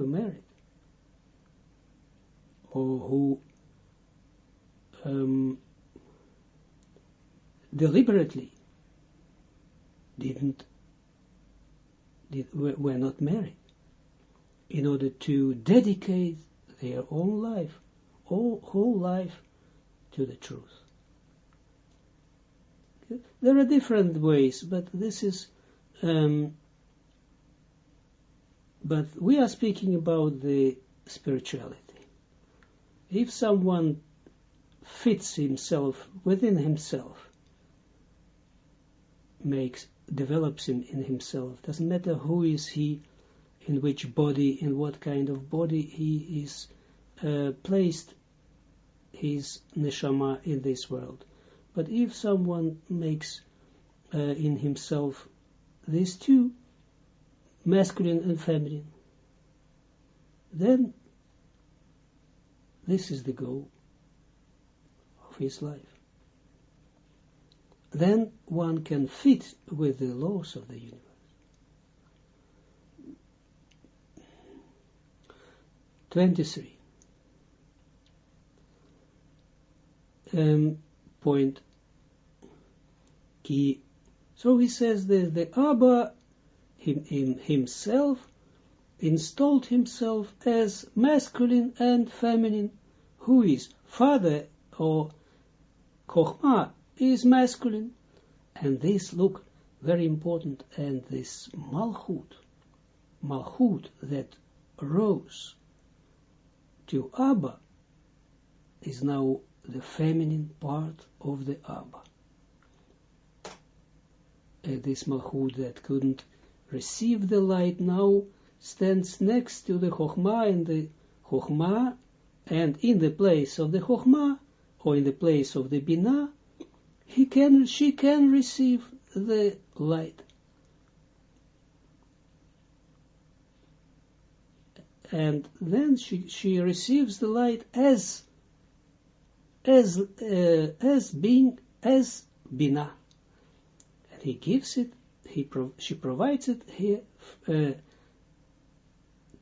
married, or who deliberately were not married, in order to dedicate their own life, whole life, to the truth. Okay? There are different ways, but this is, but we are speaking about the spirituality. If someone fits himself within himself, develops him in himself, doesn't matter who is he, in which body, in what kind of body he is placed his neshama in this world. But if someone makes in himself these two, masculine and feminine, then this is the goal of his life. Then one can fit with the laws of the universe. Point key. So he says that the Abba himself installed himself as masculine and feminine, who is father, or Chochmah is masculine, and this, look, very important, and this Malchut that rose to Abba is now the feminine part of the Abba. And this Malchut that couldn't receive the light now stands next to the Chochmah, and in the place of the Chochmah, or in the place of the Binah, she can receive the light. And then she receives the light as being as Binah. And he gives it, she provides it here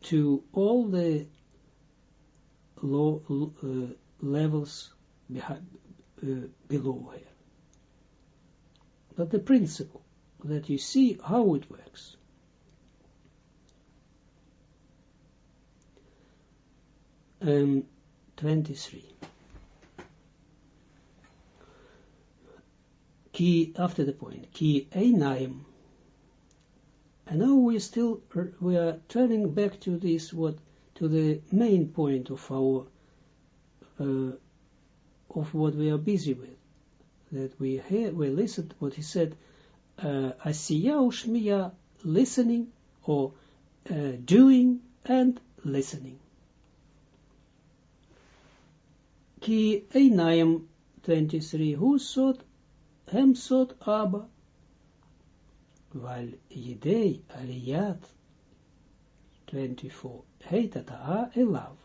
to all the levels below here. But the principle, that you see how it works. Um, 23. Ki, after the point, Ki einayim. And now we are turning back to this, to the main point of our, of what we are busy with. That we listened what he said, Asiya ushmiya, listening, or doing and listening. Ki einayim 23, who sought, hem sought Abba, val yidei aliyat 24, heitata'a elav,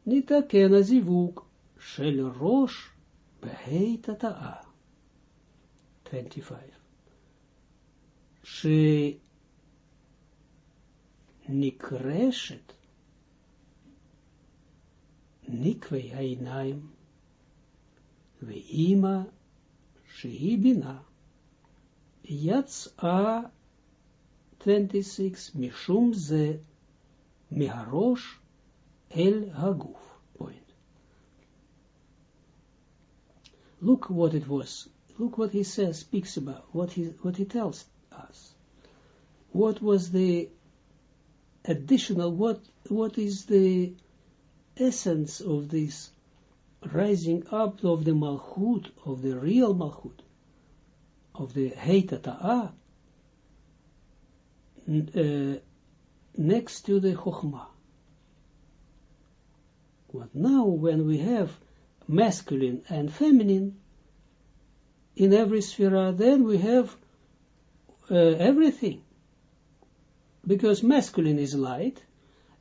nitaken azivuk shel rosh beheitata'a 25, she nikreshet nikvei hainayim ve'ima shehi bina yatsa 26 mishum ze miharosh el haguf. Point. Look what it was. Look what he says, speaks about, what he tells us. What was the additional, what is the essence of this rising up of the Malchut, of the real Malchut, of the Heitata'a, next to the Chokhmah. But now when we have masculine and feminine in every sphere, then we have everything. Because masculine is light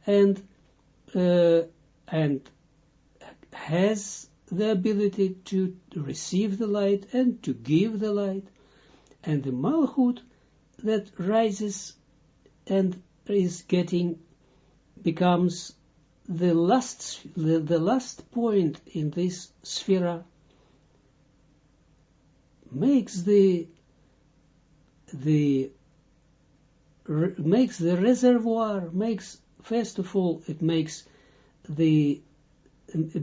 and has the ability to receive the light and to give the light, and the Malchut that rises and becomes the last point in this sphere, makes the reservoir, first of all, it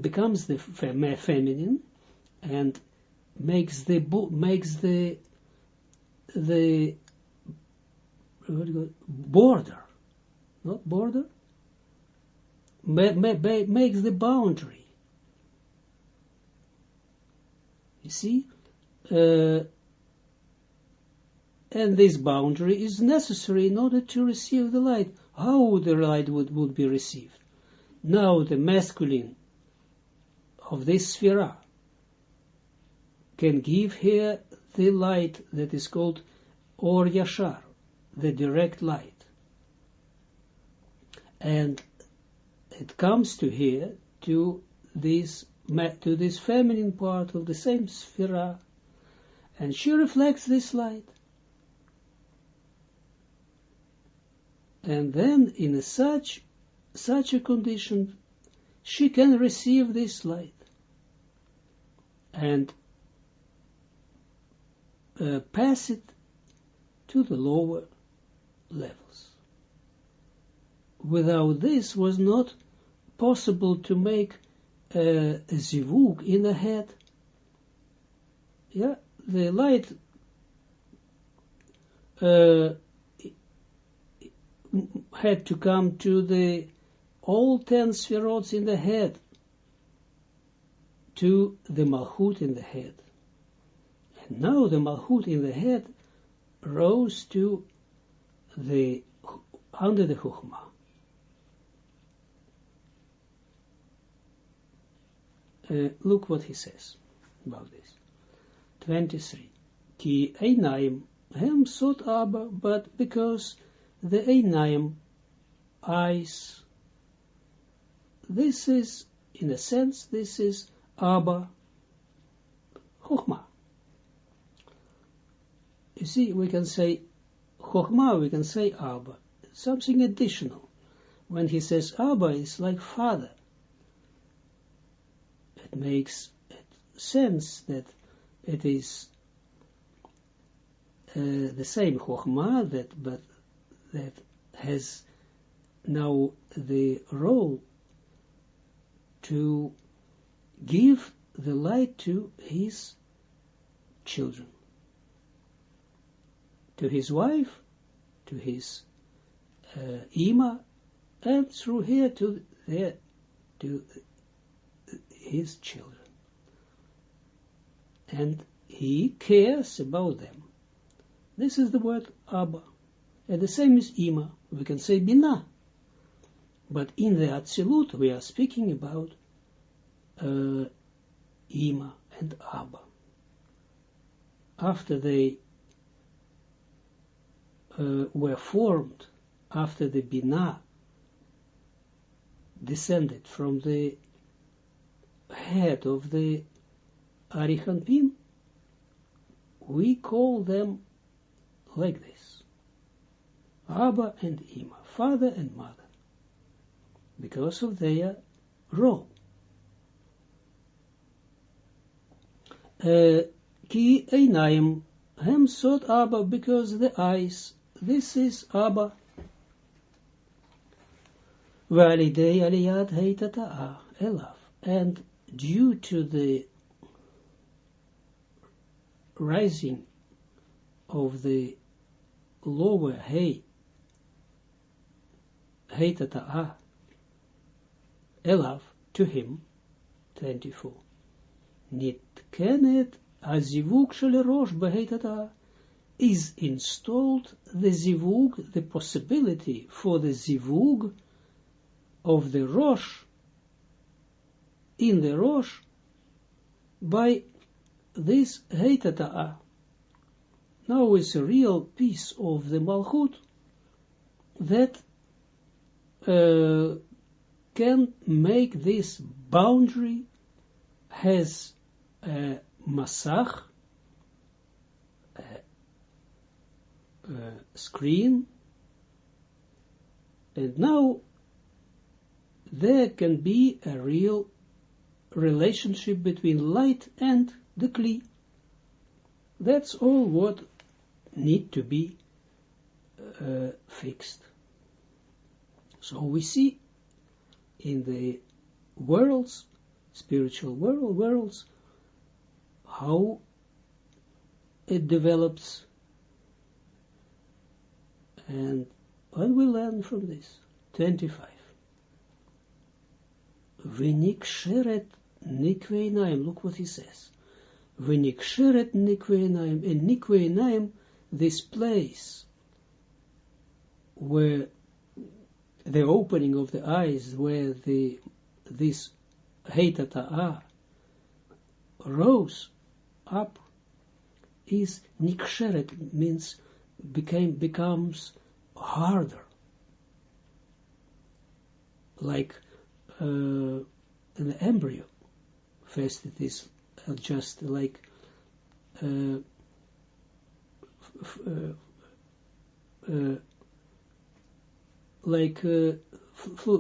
becomes the feminine, and makes the border, not border, makes the boundary. You see, and this boundary is necessary in order to receive the light. How the light would be received? Now the masculine of this sphere can give here the light that is called Or Yashar, the direct light. And it comes to here, to this feminine part of the same sphere, and she reflects this light. And then in such a condition, she can receive this light and pass it to the lower levels. Without this was not possible to make a zivug in the head. Yeah, the light had to come to all 10 spherots in the head, to the Malchut in the head. And now the Malchut in the head rose to under the Chokhmah. Look what he says about this. 23. Ki einayim hem sot Abba, but because the einayim, eyes, this is, in a sense, this is Abba, Chokhmah. You see, we can say Chokhmah, we can say Abba, something additional. When he says Abba, it's like father. It makes sense that it is the same Chokhmah, but that has now the role to give the light to his children, to his wife, to his Ima, and through here to his children. And he cares about them. This is the word Abba. And the same is Ima. We can say Binah. But in the Atzilut, we are speaking about Ima and Abba. After they were formed, after the Binah descended from the head of the Arichanpin, we call them like this: Abba and Ima, father and mother, because of their role. Ki einayim hem sot Abba, because the eyes, this is Abba. V'alidei aliyat heitata'a elav, and due to the rising of the lower heitata'a elav, to him, 24. Nitkenet azivuk shel rosh beheitata'a, is installed the zivug, the possibility for the zivug of the Rosh, in the Rosh, by this Heitata'a. Now it's a real piece of the Malchut that can make this boundary, has a masach, screen, and now there can be a real relationship between light and the Kli. That's all what need to be fixed. So we see in the worlds, spiritual worlds, how it develops, and we learn from this. 25. V'niksheret nikvei einayim. Look what he says. V'niksheret nikvei einayim. And nikvei einayim, this place where the opening of the eyes, where this heitata'ah rose up, is niksheret, means becomes harder, like an embryo. First it is just like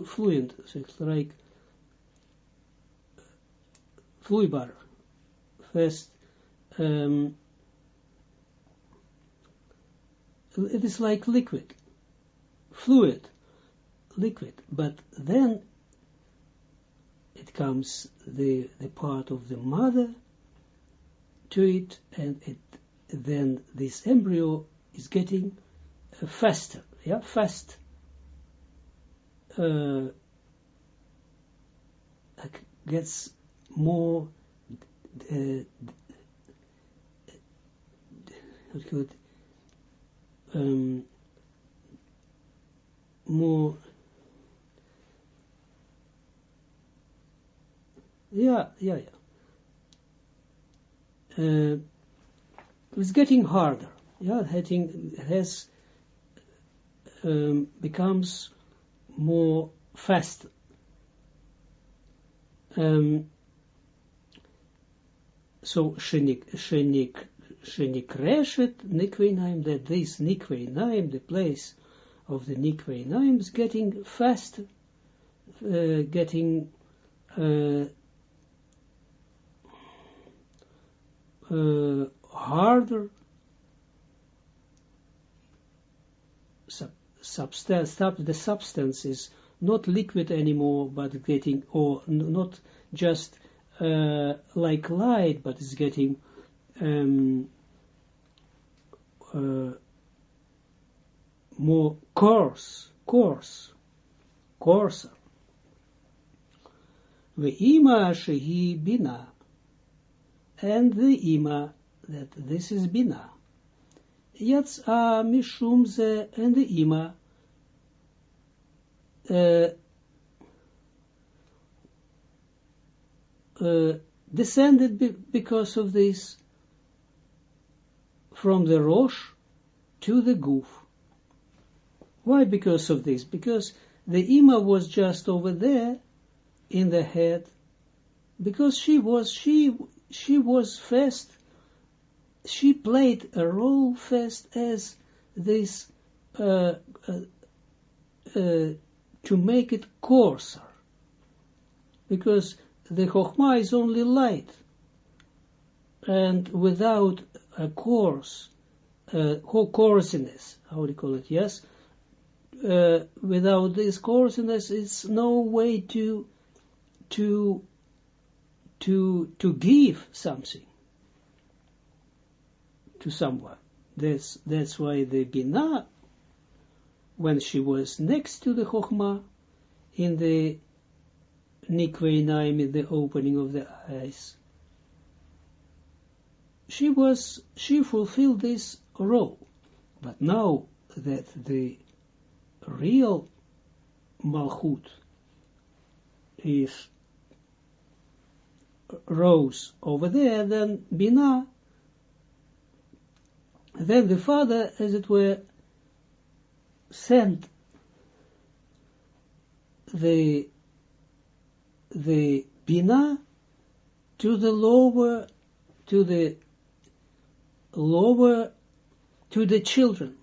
fluent, like fluibar. First, it is like liquid, fluid, liquid, but then it comes the part of the mother to it, and then this embryo is getting faster, fast, gets more more it's getting harder, becomes more fast. So shenikreshet nikvei einayim, that this nikvei einayim, the place of the nikvei einayim, is getting faster, getting harder. The substance is not liquid anymore, but getting, or not just like light, but it's getting more coarser. Ve'ima shehi bina, and the ima, that this is bina. Yatsa mishum ze, and the ima descended because of this from the Rosh to the Guf. Why because of this? Because the Ima was just over there in the head, because she was first, she played a role first as this to make it coarser, because the Chokhmah is only light, and without a coarseness, how do you call it? Yes, without this coarseness, it's no way to give something to someone. That's why the Binah, when she was next to the Chokhmah in the Nikvei einayim, in the opening of the eyes, she fulfilled this role. But now that the real Malchut is rose over there, then Binah, then the father, as it were, sent the Binah to the lower, to the children,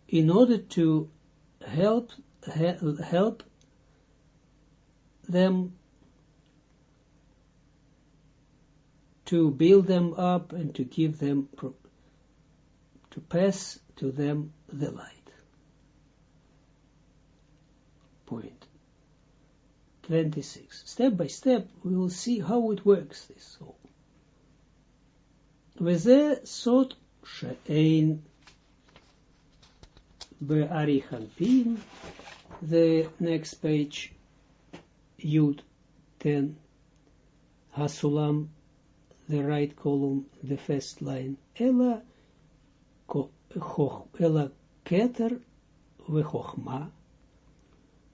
in order to help them, to build them up and to give them, to pass to them the light. Point 26. Step by step, we will see how it works, this whole. וזה סוד שאין בעריך אנפין, the next page, Yud 10, הסולם, the right column, the first line, אלא כתר וחוכמה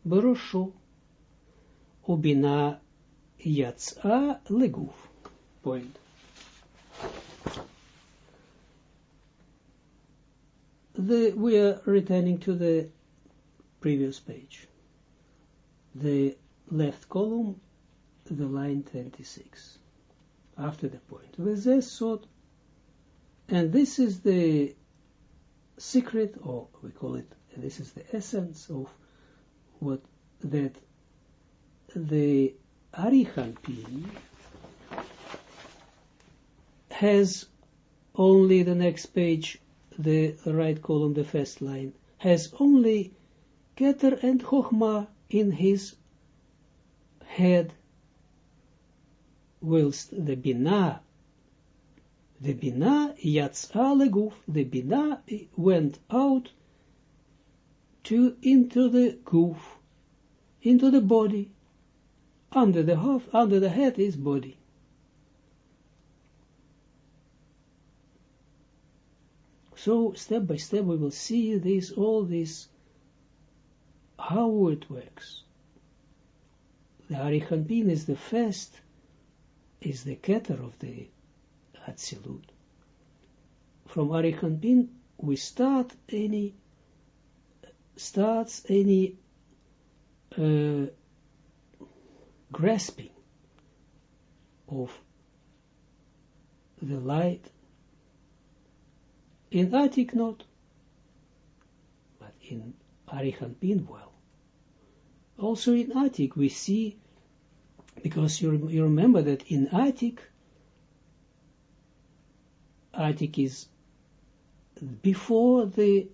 בראשו, ובינה יצאה לגוף. Point. We are returning to the previous page. The left column, the line 26. After the point. וזה סוד, and this is the secret, or we call it, this is the essence of what that the Arichanpin has only the next page, the right column, the first line, has only Keter and Chochma in his head, whilst the Binah Yatsa Leguf, the Binah went out into the Guf, into the body. Under the head is body. So step by step we will see this, all this, how it works. The Arichanpin is the first, is the Keter of the Atzilut. From Arichanpin we starts any grasping of the light. In Atik not, but in Arichanpin well. Also in Atik we see, because you remember that in Atik is before the,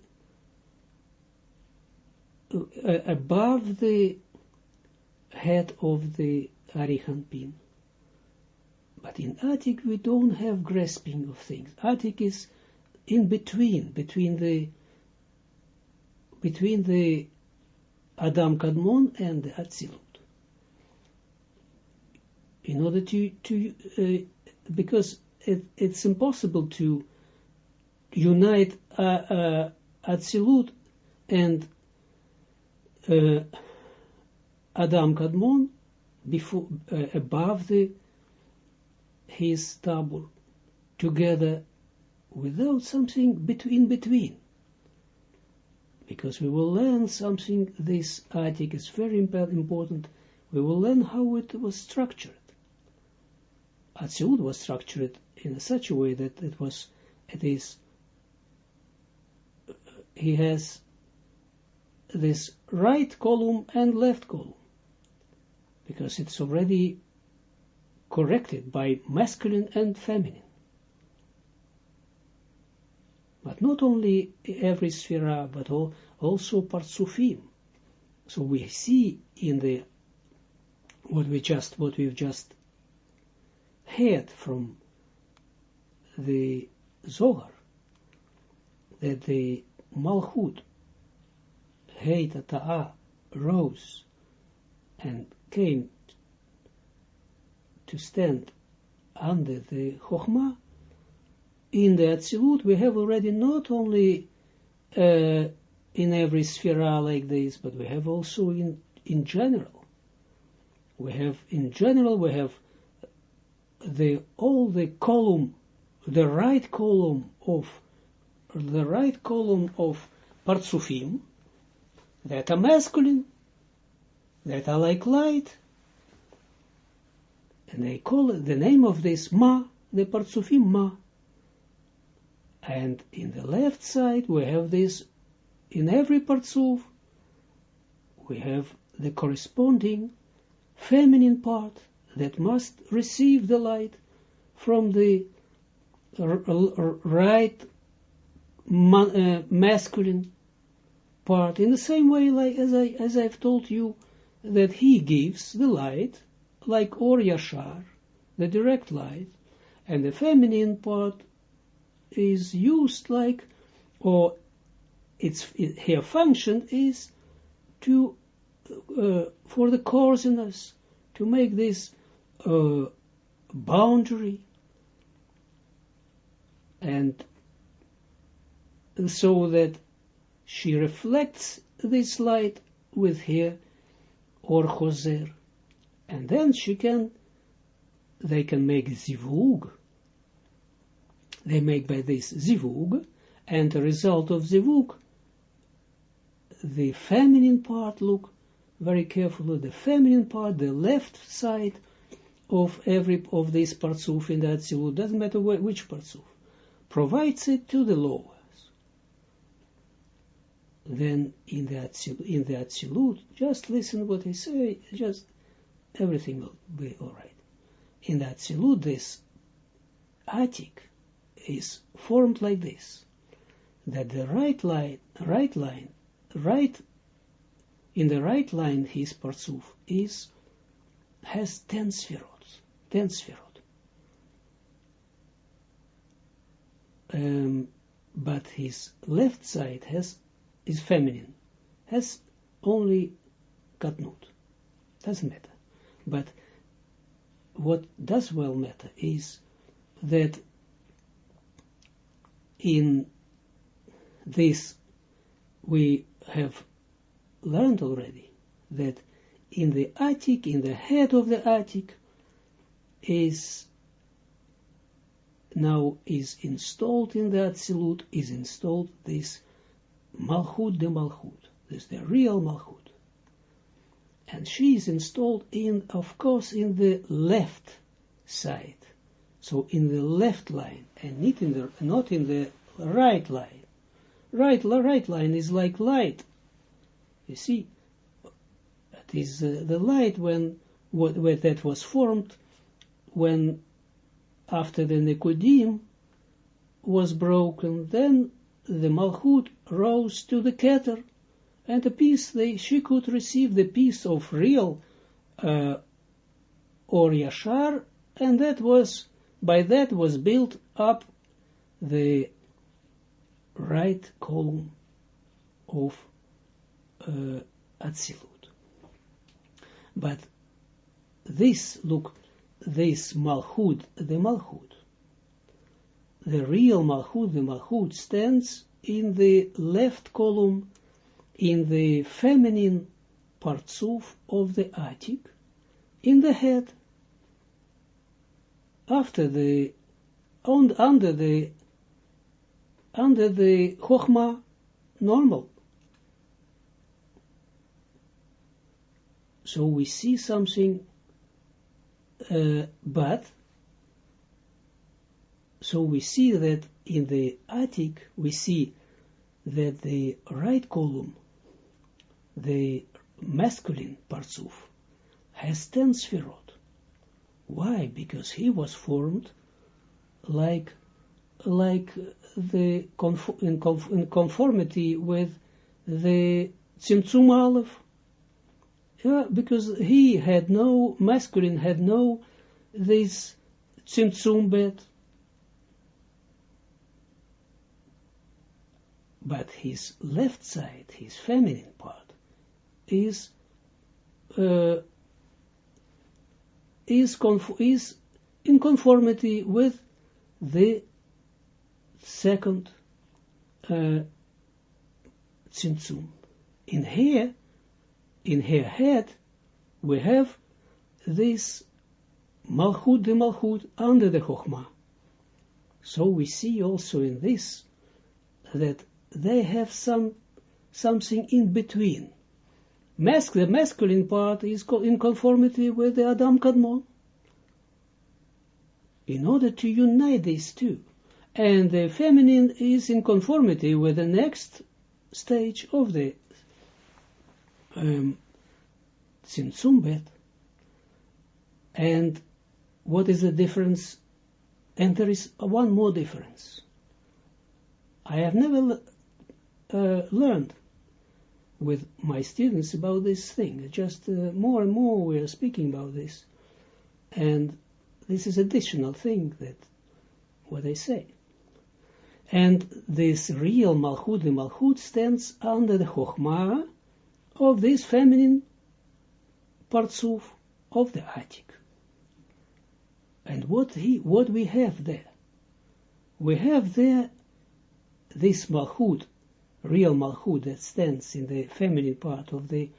above the head of the Arichanpin. But in Atik we don't have grasping of things. Atik is in between the Adam Kadmon and the Atzilut. In order to because it's impossible to unite Atzilut and Adam Kadmon before above his tabur together without something between. Because we will learn something, this Atik is very important. We will learn how it was structured. Atzilut was structured in such a way that he has this right column and left column, because it's already corrected by masculine and feminine. But not only every sphera, but also Partsufim. So we see in what we've just heard from the Zohar, that the Malchut, Heit Ta'ah, rose and came to stand under the Chochmah in the Atzilut, we have already not only in every sphere like this, but we have also in general. We have all the column, the right column of Partsufim that are masculine, that are like light, and they call it the name of this Ma, the Partsufim Ma. And in the left side, we have this, in every Partsuf, we have the corresponding feminine part that must receive the light from the right masculine part, in the same way, like as I've told you, that he gives the light, like Or Yashar, the direct light, and the feminine part is used like, or her function is to for the coarseness, to make this boundary, and so that she reflects this light with her Or Choser, and then they can make zivug. They make by this zivug, and the result of zivug, the feminine part, look very carefully, the feminine part, the left side of this partsuf in the Atzilut, doesn't matter which partsuf, provides it to the lowers. Then in the Atzilut, just listen what I say, just everything will be alright. In the Atzilut, this Atik is formed like this, that the in the right line, his Partsuf has 10 sferot. But his left side is feminine, has only Katnut. Doesn't matter. But what does well matter is that in this we have learned already that in the Atik, in the head of the Atik, is installed in the Atzilut, is installed this Malchut de Malchut, this the real Malchut. And she is installed of course, in the left side. So in the left line, and not in the right line. Right line is like light. You see, it is the light where that was formed when after the Nekudim was broken, then the Malchut rose to the Keter, and the piece she could receive the piece of real Or Yashar, and by that was built up the right column of Atzilut. But this Malchut, the real Malchut, stands in the left column, in the feminine Partsuf of the Atik, in the head, under the Chochmah, normal. So we see something, so we see that in the Atik, we see that the right column, the masculine Partsuf, has 10 sferot. Why? Because he was formed in conformity with the Tzimtzum Aleph. Yeah, because he had no, masculine had no this Tzimtzum Bet. But his left side, his feminine part, is in conformity with the second tzimtzum. In her head, we have this malchut, the malchut, under the chokhmah. So we see also in this, that they have something in between. The masculine part is in conformity with the Adam Kadmon, in order to unite these two. And the feminine is in conformity with the next stage of the Tzimtzum Bet. And what is the difference? And there is one more difference. I have never learned with my students about this thing. Just more and more we are speaking about this. And this is additional thing that what I say. And this real Malchut, the Malchut stands under the Chokhmah of this feminine Partzuf of the Atik. And what we have there? We have there this Malchut, real Malchut that stands in the feminine part of the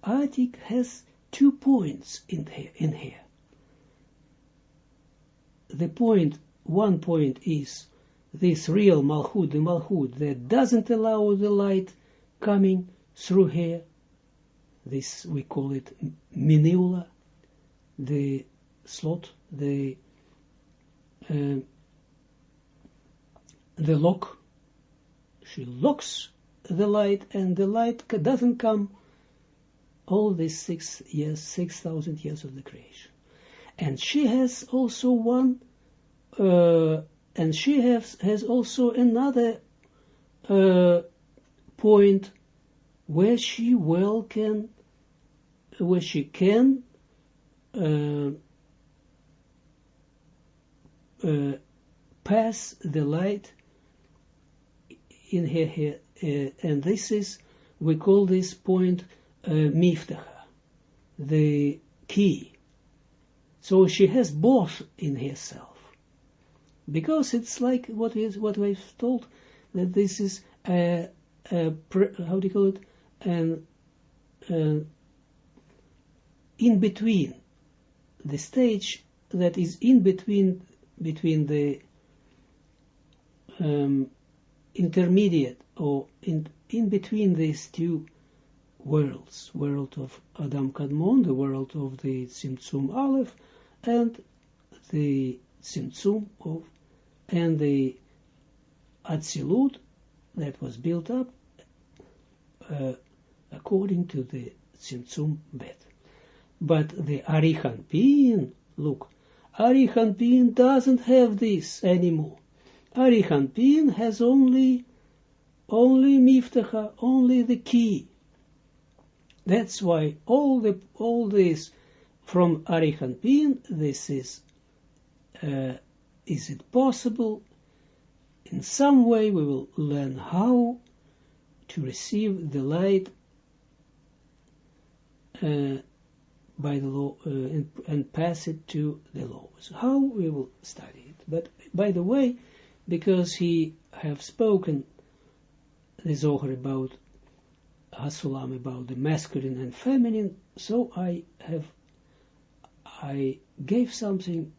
Atik has 2 points in here. One point is this real Malchut, the Malchut that doesn't allow the light coming through here. This, we call it Miniula, the slot, the lock. She locks the light, and the light doesn't come all these 6,000 years of the creation. And she has also and she has also another point where she can pass the light in her hair, and this is, we call this point miftacha, the key. So she has both in herself, because it's like what we've told, that this is how do you call it, in between, the stage that is in between the intermediate, or in between these two worlds, world of Adam Kadmon, the world of the Tzimtzum Aleph, and the Tzimtzum of, and the Atzilut that was built up according to the Tzimtzum Bet. But the Arichanpin, look, Arichanpin doesn't have this anymore. Arichanpin has only Miftacha, only the key. That's why all this from Arichanpin, this is it possible? In some way we will learn how to receive the light by the law and pass it to the laws. How we will study it. But by the way, because he have spoken the Zohar about Hasulam, about the masculine and feminine, so I gave something,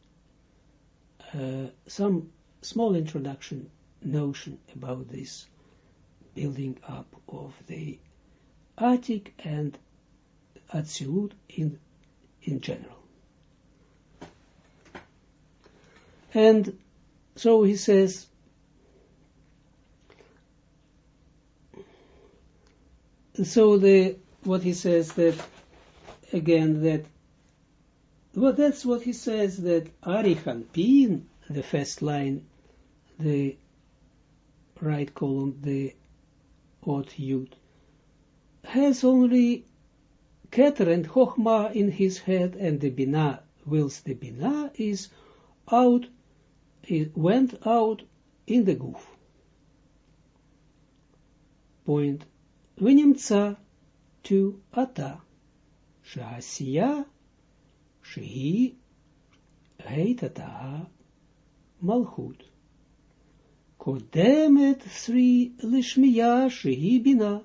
some small introduction notion about this building up of the Atik and Atzilut in general. And so he says, what he says that, again, that, well, that's what he says, that Arichanpin, the first line, the right column, the Ot Yud, has only Keter and Chochmah in his head, and the Binah, whilst the Binah is out, it went out in the Guf. Point. ונמצא to אתה, שהעשייה שהיא התתה מלכות. Kodemet 3 lishmiya shehi bina.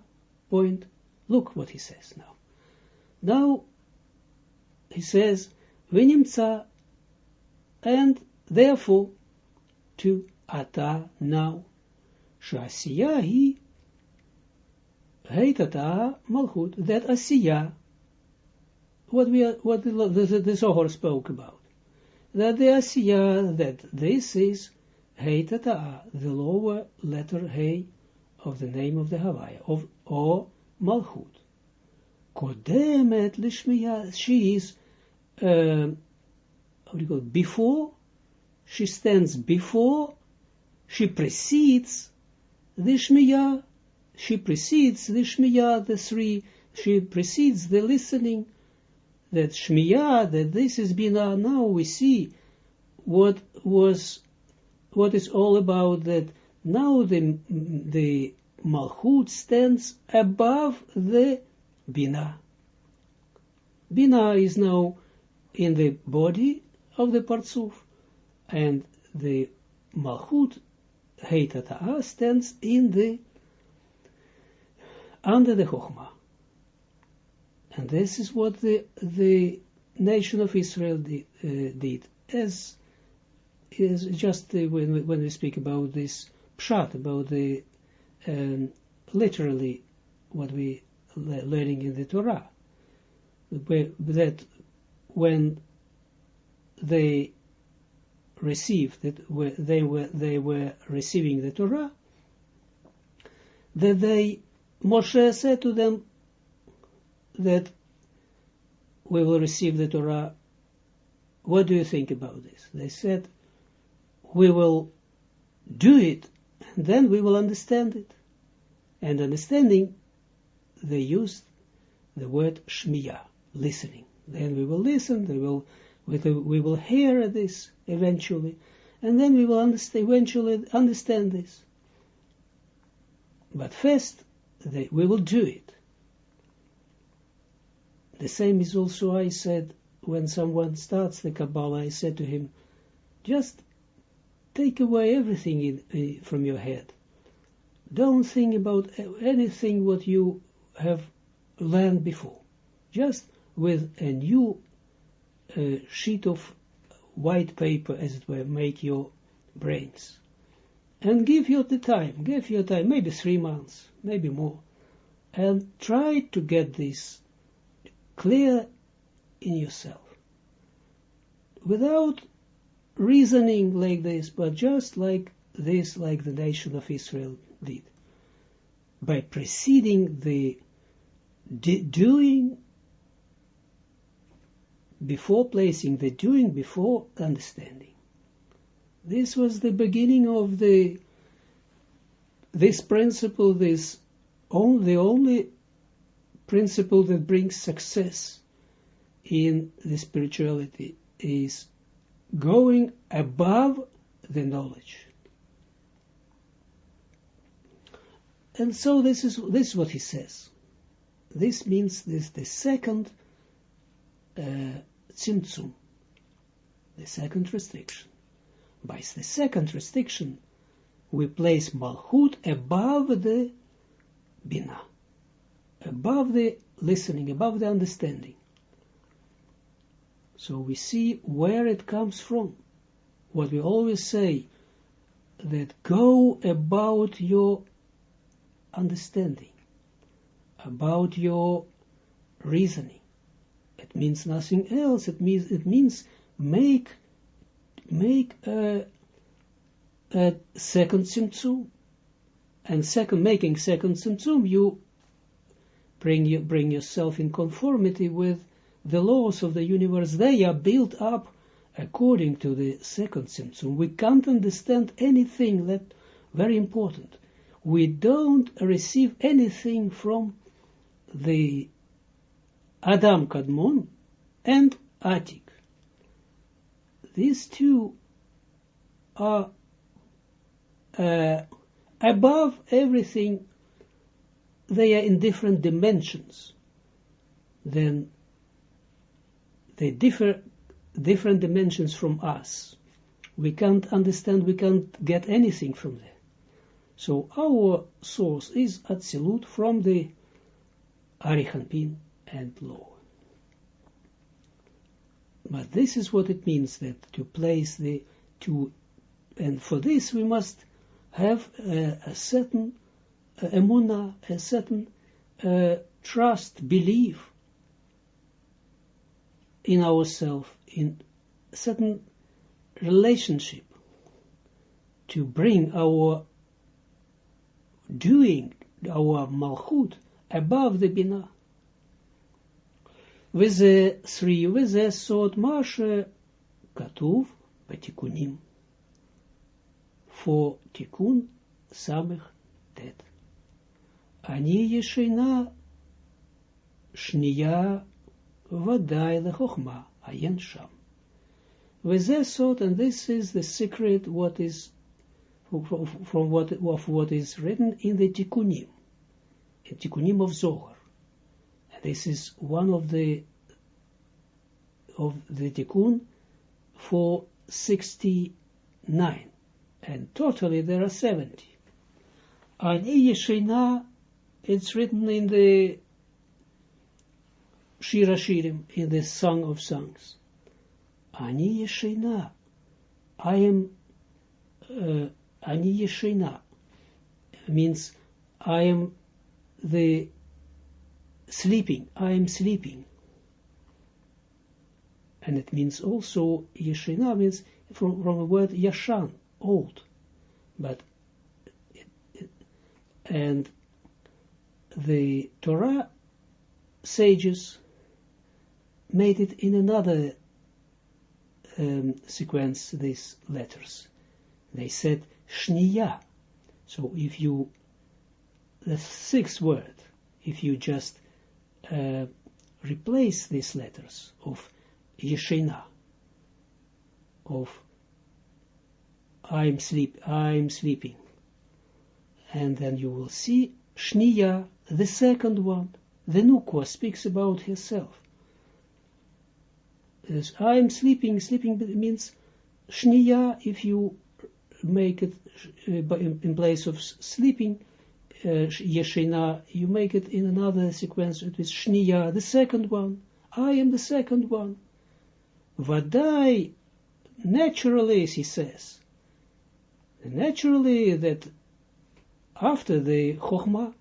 Point. Look what he says now. Now, he says, Venimtza, and therefore, to ata, now, shasiya hi, heitata malchut, that asiya, what the Zohar spoke about, that the asiya, that this is heitata, the lower letter hey of the name of the Havaya, or malchut. Kodemet lishmiya, she is, before, she stands before, she precedes the shmiya, she precedes the shmiya, the three, she precedes the listening, that shmiya, that this is bina. Now we see what is all about, that now the malchut stands above the bina. Bina is now in the body of the Partsuf, and the malchut heitata stands in the under the Chokhmah. And this is what the nation of Israel did, as is just when we speak about this pshat, about the literally what we learning in the Torah, that when they received that, they were receiving the Torah, that Moshe said to them that we will receive the Torah. What do you think about this? They said, we will do it, and then we will understand it. And understanding, they used the word shmiya, listening. Then we will listen, we will hear this eventually, and then we will eventually understand this. But first, we will do it. The same is also, I said, when someone starts the Kabbalah, I said to him, just take away everything from your head. Don't think about anything what you have learned before. Just with a new sheet of white paper, as it were, make your brains. And give your time, maybe 3 months, maybe more. And try to get this clear in yourself. Without reasoning like this, but just like this, like the nation of Israel did. By preceding the doing, before placing the doing before understanding. This was the beginning of this principle, the only principle that brings success in the spirituality is going above the knowledge. And so this is what he says. This means the second tzimtzum, the second restriction. By the second restriction, we place malchut above the bina, above the listening, above the understanding. So we see where it comes from. What we always say, that go about your understanding, about your reasoning. It means nothing else. It means make a second tzimtzum, and making second tzimtzum, you bring yourself in conformity with the laws of the universe. They are built up according to the second tzimtzum. We can't understand anything. That very important. We don't receive anything from the Adam Kadmon and Atik. These two are above everything. They are in different dimensions. Then they differ different dimensions from us. We can't understand, we can't get anything from there. So our source is Atzilut from the Arichanpin and lower. But this is what it means, that to place and for this we must have a certain emunah, a certain trust, belief in ourselves, in a certain relationship, to bring our doing, our malchut, above the binah. וזה sri, וזה סוד מה שכתוב בתיקונים. For תיקון סמך תת. אני ישנה שנייה ודאי לחוכמה, עיין שם. וזה סוד, and this is the secret, what is from what is written in the Tikkunim of Zohar. And this is one of the Tikkun for 69, and totally there are 70. Ani Yeshina, it's written in the Shir HaShirim, in the Song of Songs. Ani Yeshina, I am Ani Yeshina, means I am the sleeping, I am sleeping. And it means also, Yeshina means from the word Yashan, old. But, and the Torah sages made it in another sequence, these letters. They said Shniya. So if you, the sixth word, if you just replace these letters of Yeshina, of I'm sleeping, and then you will see Shniya, the second one. The Nukwa speaks about herself. As I'm sleeping, sleeping means Shniya. If you make it in place of sleeping, Yeshina, you make it in another sequence. It is Shniya, the second one. I am the second one. Vadai, naturally, he says, naturally that after the Chokhmah,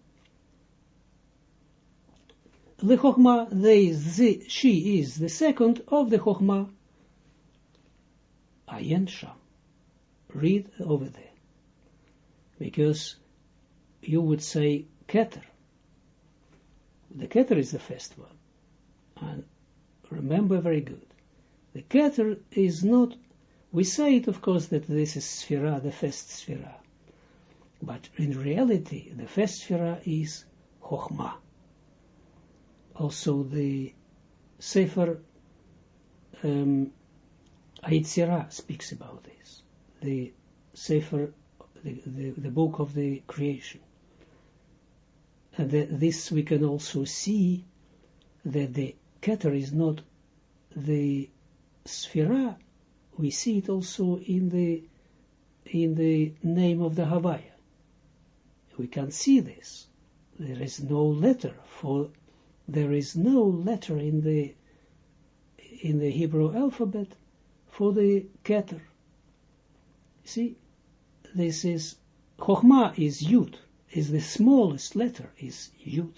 the Chokhmah, she is the second of the Chokhmah. Ayen Sham. Read over there. Because you would say Keter. The Keter is the first one. And remember very good. The Keter is not, we say it of course that this is Sphira, the first Sphira. But in reality, the first Sphira is Chokhmah. Also the Sefer Eitzirah speaks about this. The Sefer, the book of the creation. And this we can also see that the Keter is not the Sphira. We see it also in the name of the Havaya. We can see this. There is no letter in the Hebrew alphabet for the Keter. See, this is Chokhmah is Yud, is the smallest letter, is Yud.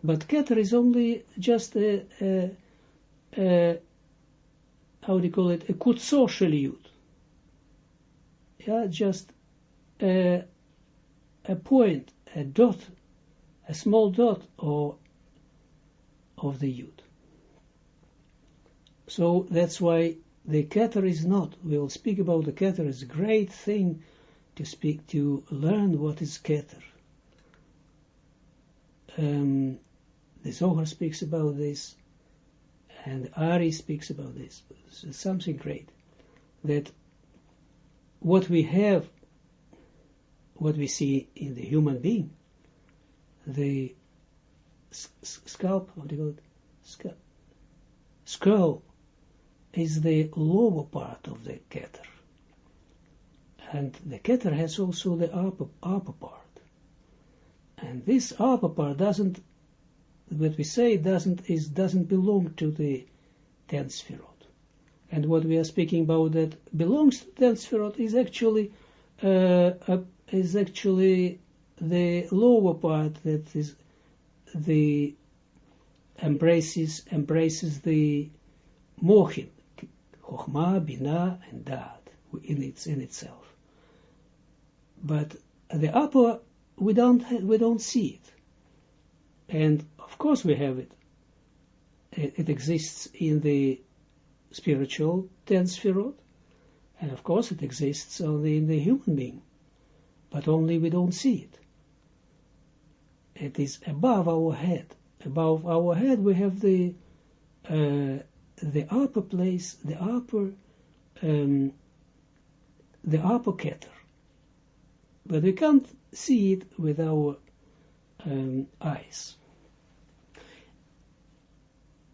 But Keter is only just a how do you call it? A Kutso Shel Yud. Yeah, just a point, a dot, a small dot of the Yud. So that's why the Keter is not, we will speak about the Keter, it's a great thing to learn what is Keter. The Zohar speaks about this, and Ari speaks about this. It's something great. That what we have, what we see in the human being, the scalp, what do you call it? Skull is the lower part of the Keter. And the Keter has also the upper part. And this upper part doesn't, what we say, doesn't belong to the 10 Sfirot. And what we are speaking about that belongs to 10 Sfirot is actually the lower part, that is the embraces the Mochin, Chochmah, Binah, and Da'at in itself. But the upper, we don't see it. And of course we have it. It exists in the spiritual 10 Sfirot, and of course it exists only in the human being, but only we don't see it. It is above our head. Above our head we have the upper place, the upper Keter, but we can't see it with our eyes.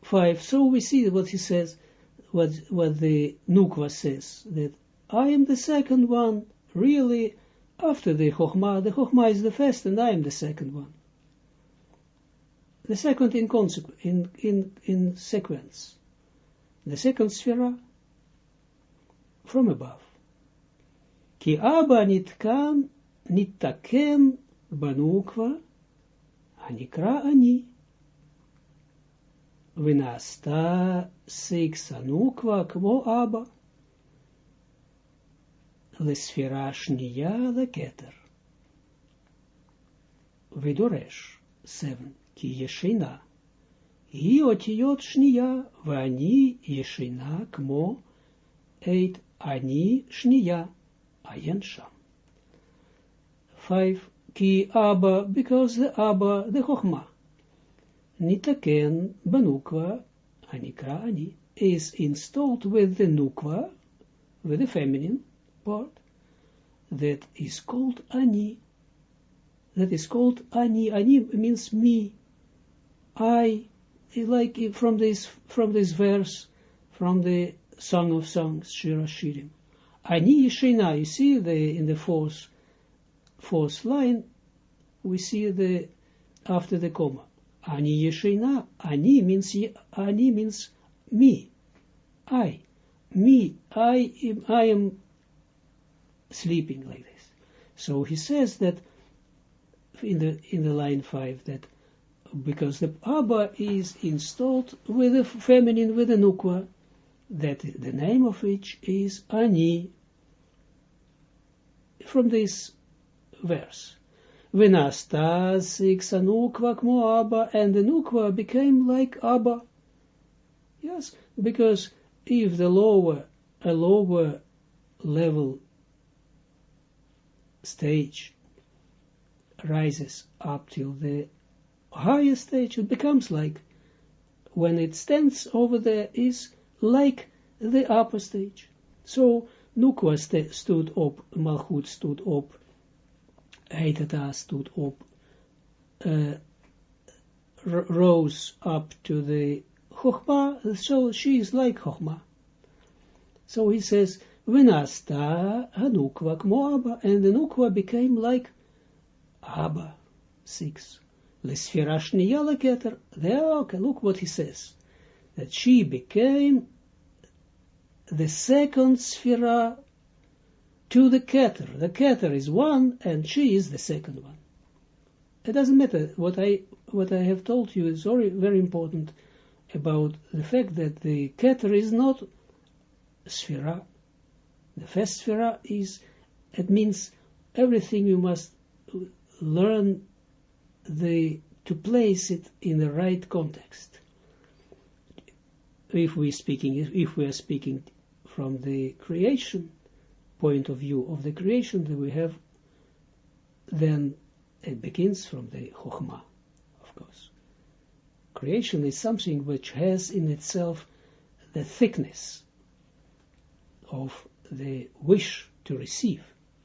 5. So we see what he says, what the Nukva says, that I am the second one, really, after the Chochmah. The Chochmah is the first, and I am the second one. The second in sequence. The second Sfira from above. Ki Abba nitkan nitaken banukva hanikra ani. V'nasta seiksanu kmo Abba l'sfira shniya l'keter. V'doresh 7. Ki yeshina hi otiyot shniya v'ani yeshina kmo eit ani shniya ayen sham. 5. Ki Abba, because the Abba, the Chochmah, Nitaken Banukva Anikra Ani, is installed with the Nukva, with the feminine part, that is called Ani. That is called Ani. Ani means me. I, like from this verse, from the Song of Songs, Shira Shirim. Ani Yeshina, you see in the fourth line, we see after the comma. Ani Yeshina, Ani means me. I am sleeping like this. So he says that in the line 5, that because the Abba is installed with the feminine, with the Nukwa, that the name of which is Ani, from this verse. V'nasta siksanu kmo Abba, and the Nukwa became like Abba. Yes, because if a lower level stage rises up till the higher stage, it becomes like, when it stands over there, is like the upper stage. So Nukwa stood up, Malchut stood up, Eitata stood up, rose up to the Chochmah, so she is like Chochmah. So he says, V'nasta Hanukva kmo Abba, and the Nukwa became like Abba. 6. L'sfira shniya l'keter. There, okay, look what he says. That she became the second Sfira to the Keter. The Keter is one, and she is the second one. It doesn't matter. What I have told you is very, very important about the fact that the Keter is not Sfira. The first Sfira it means everything you must learn to place it in the right context. If we are speaking from the creation point of view of the creation that we have, then it begins from the Chochmah, of course. Creation is something which has in itself the thickness of the wish to receive,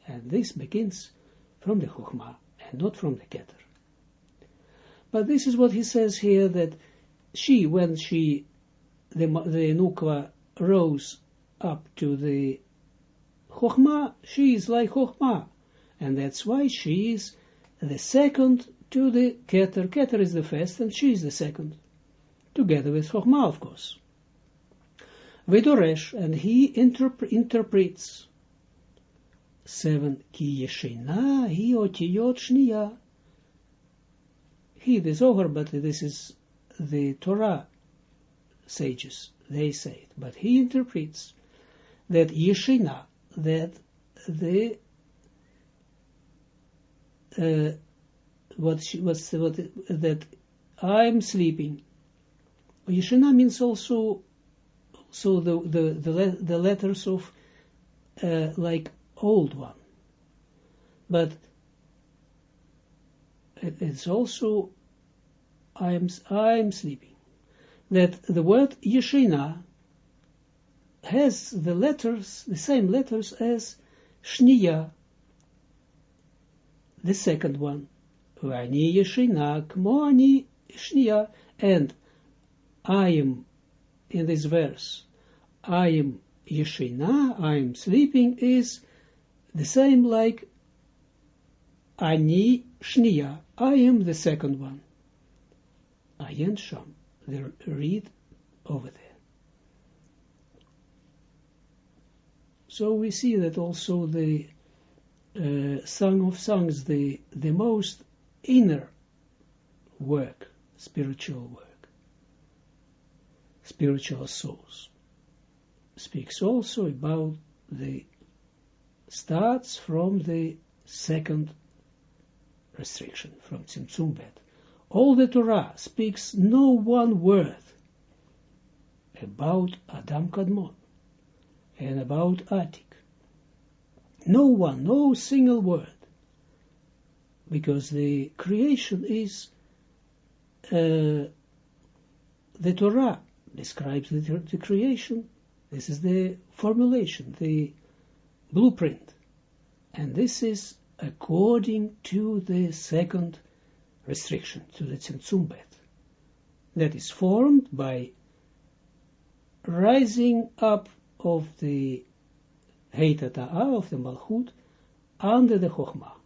and this begins from the Chochmah and not from the Keter. But this is what he says here, that when the Nukwa rose up to the Chokhmah, she is like Chokhmah. And that's why she is the second to the Keter. Keter is the first, and she is the second, together with Chokhmah, of course. Vidoresh, and he interprets 7. Ki yeshena hi otiyot shniya. He, the Zohar, but this is the Torah sages, they say it. But he interprets that yeshena, that the that I'm sleeping. Yeshena means also the letters of like old one, but it's also I'm sleeping. That the word Yeshena has the letters, the same letters as Shniya, the second one. V'ani Yeshena kmo ani Shniya, and I am, in this verse, I am Yeshena, I am sleeping, is the same like Ani Shniya, I am the second one. Ayin Sham, read over there. So we see that also the Song of Songs, the most inner work, spiritual souls, speaks also about starts from the second restriction, from Tzimtzum Bet. All the Torah speaks no one word about Adam Kadmon and about Atik. No single word, because the creation is the Torah describes the creation. This is the formulation, the blueprint, and this is according to the second restriction, to the Tzimtzum Bet, that is formed by rising up of the Heita Ta'ah, of the Malchut, under the Chokhmah.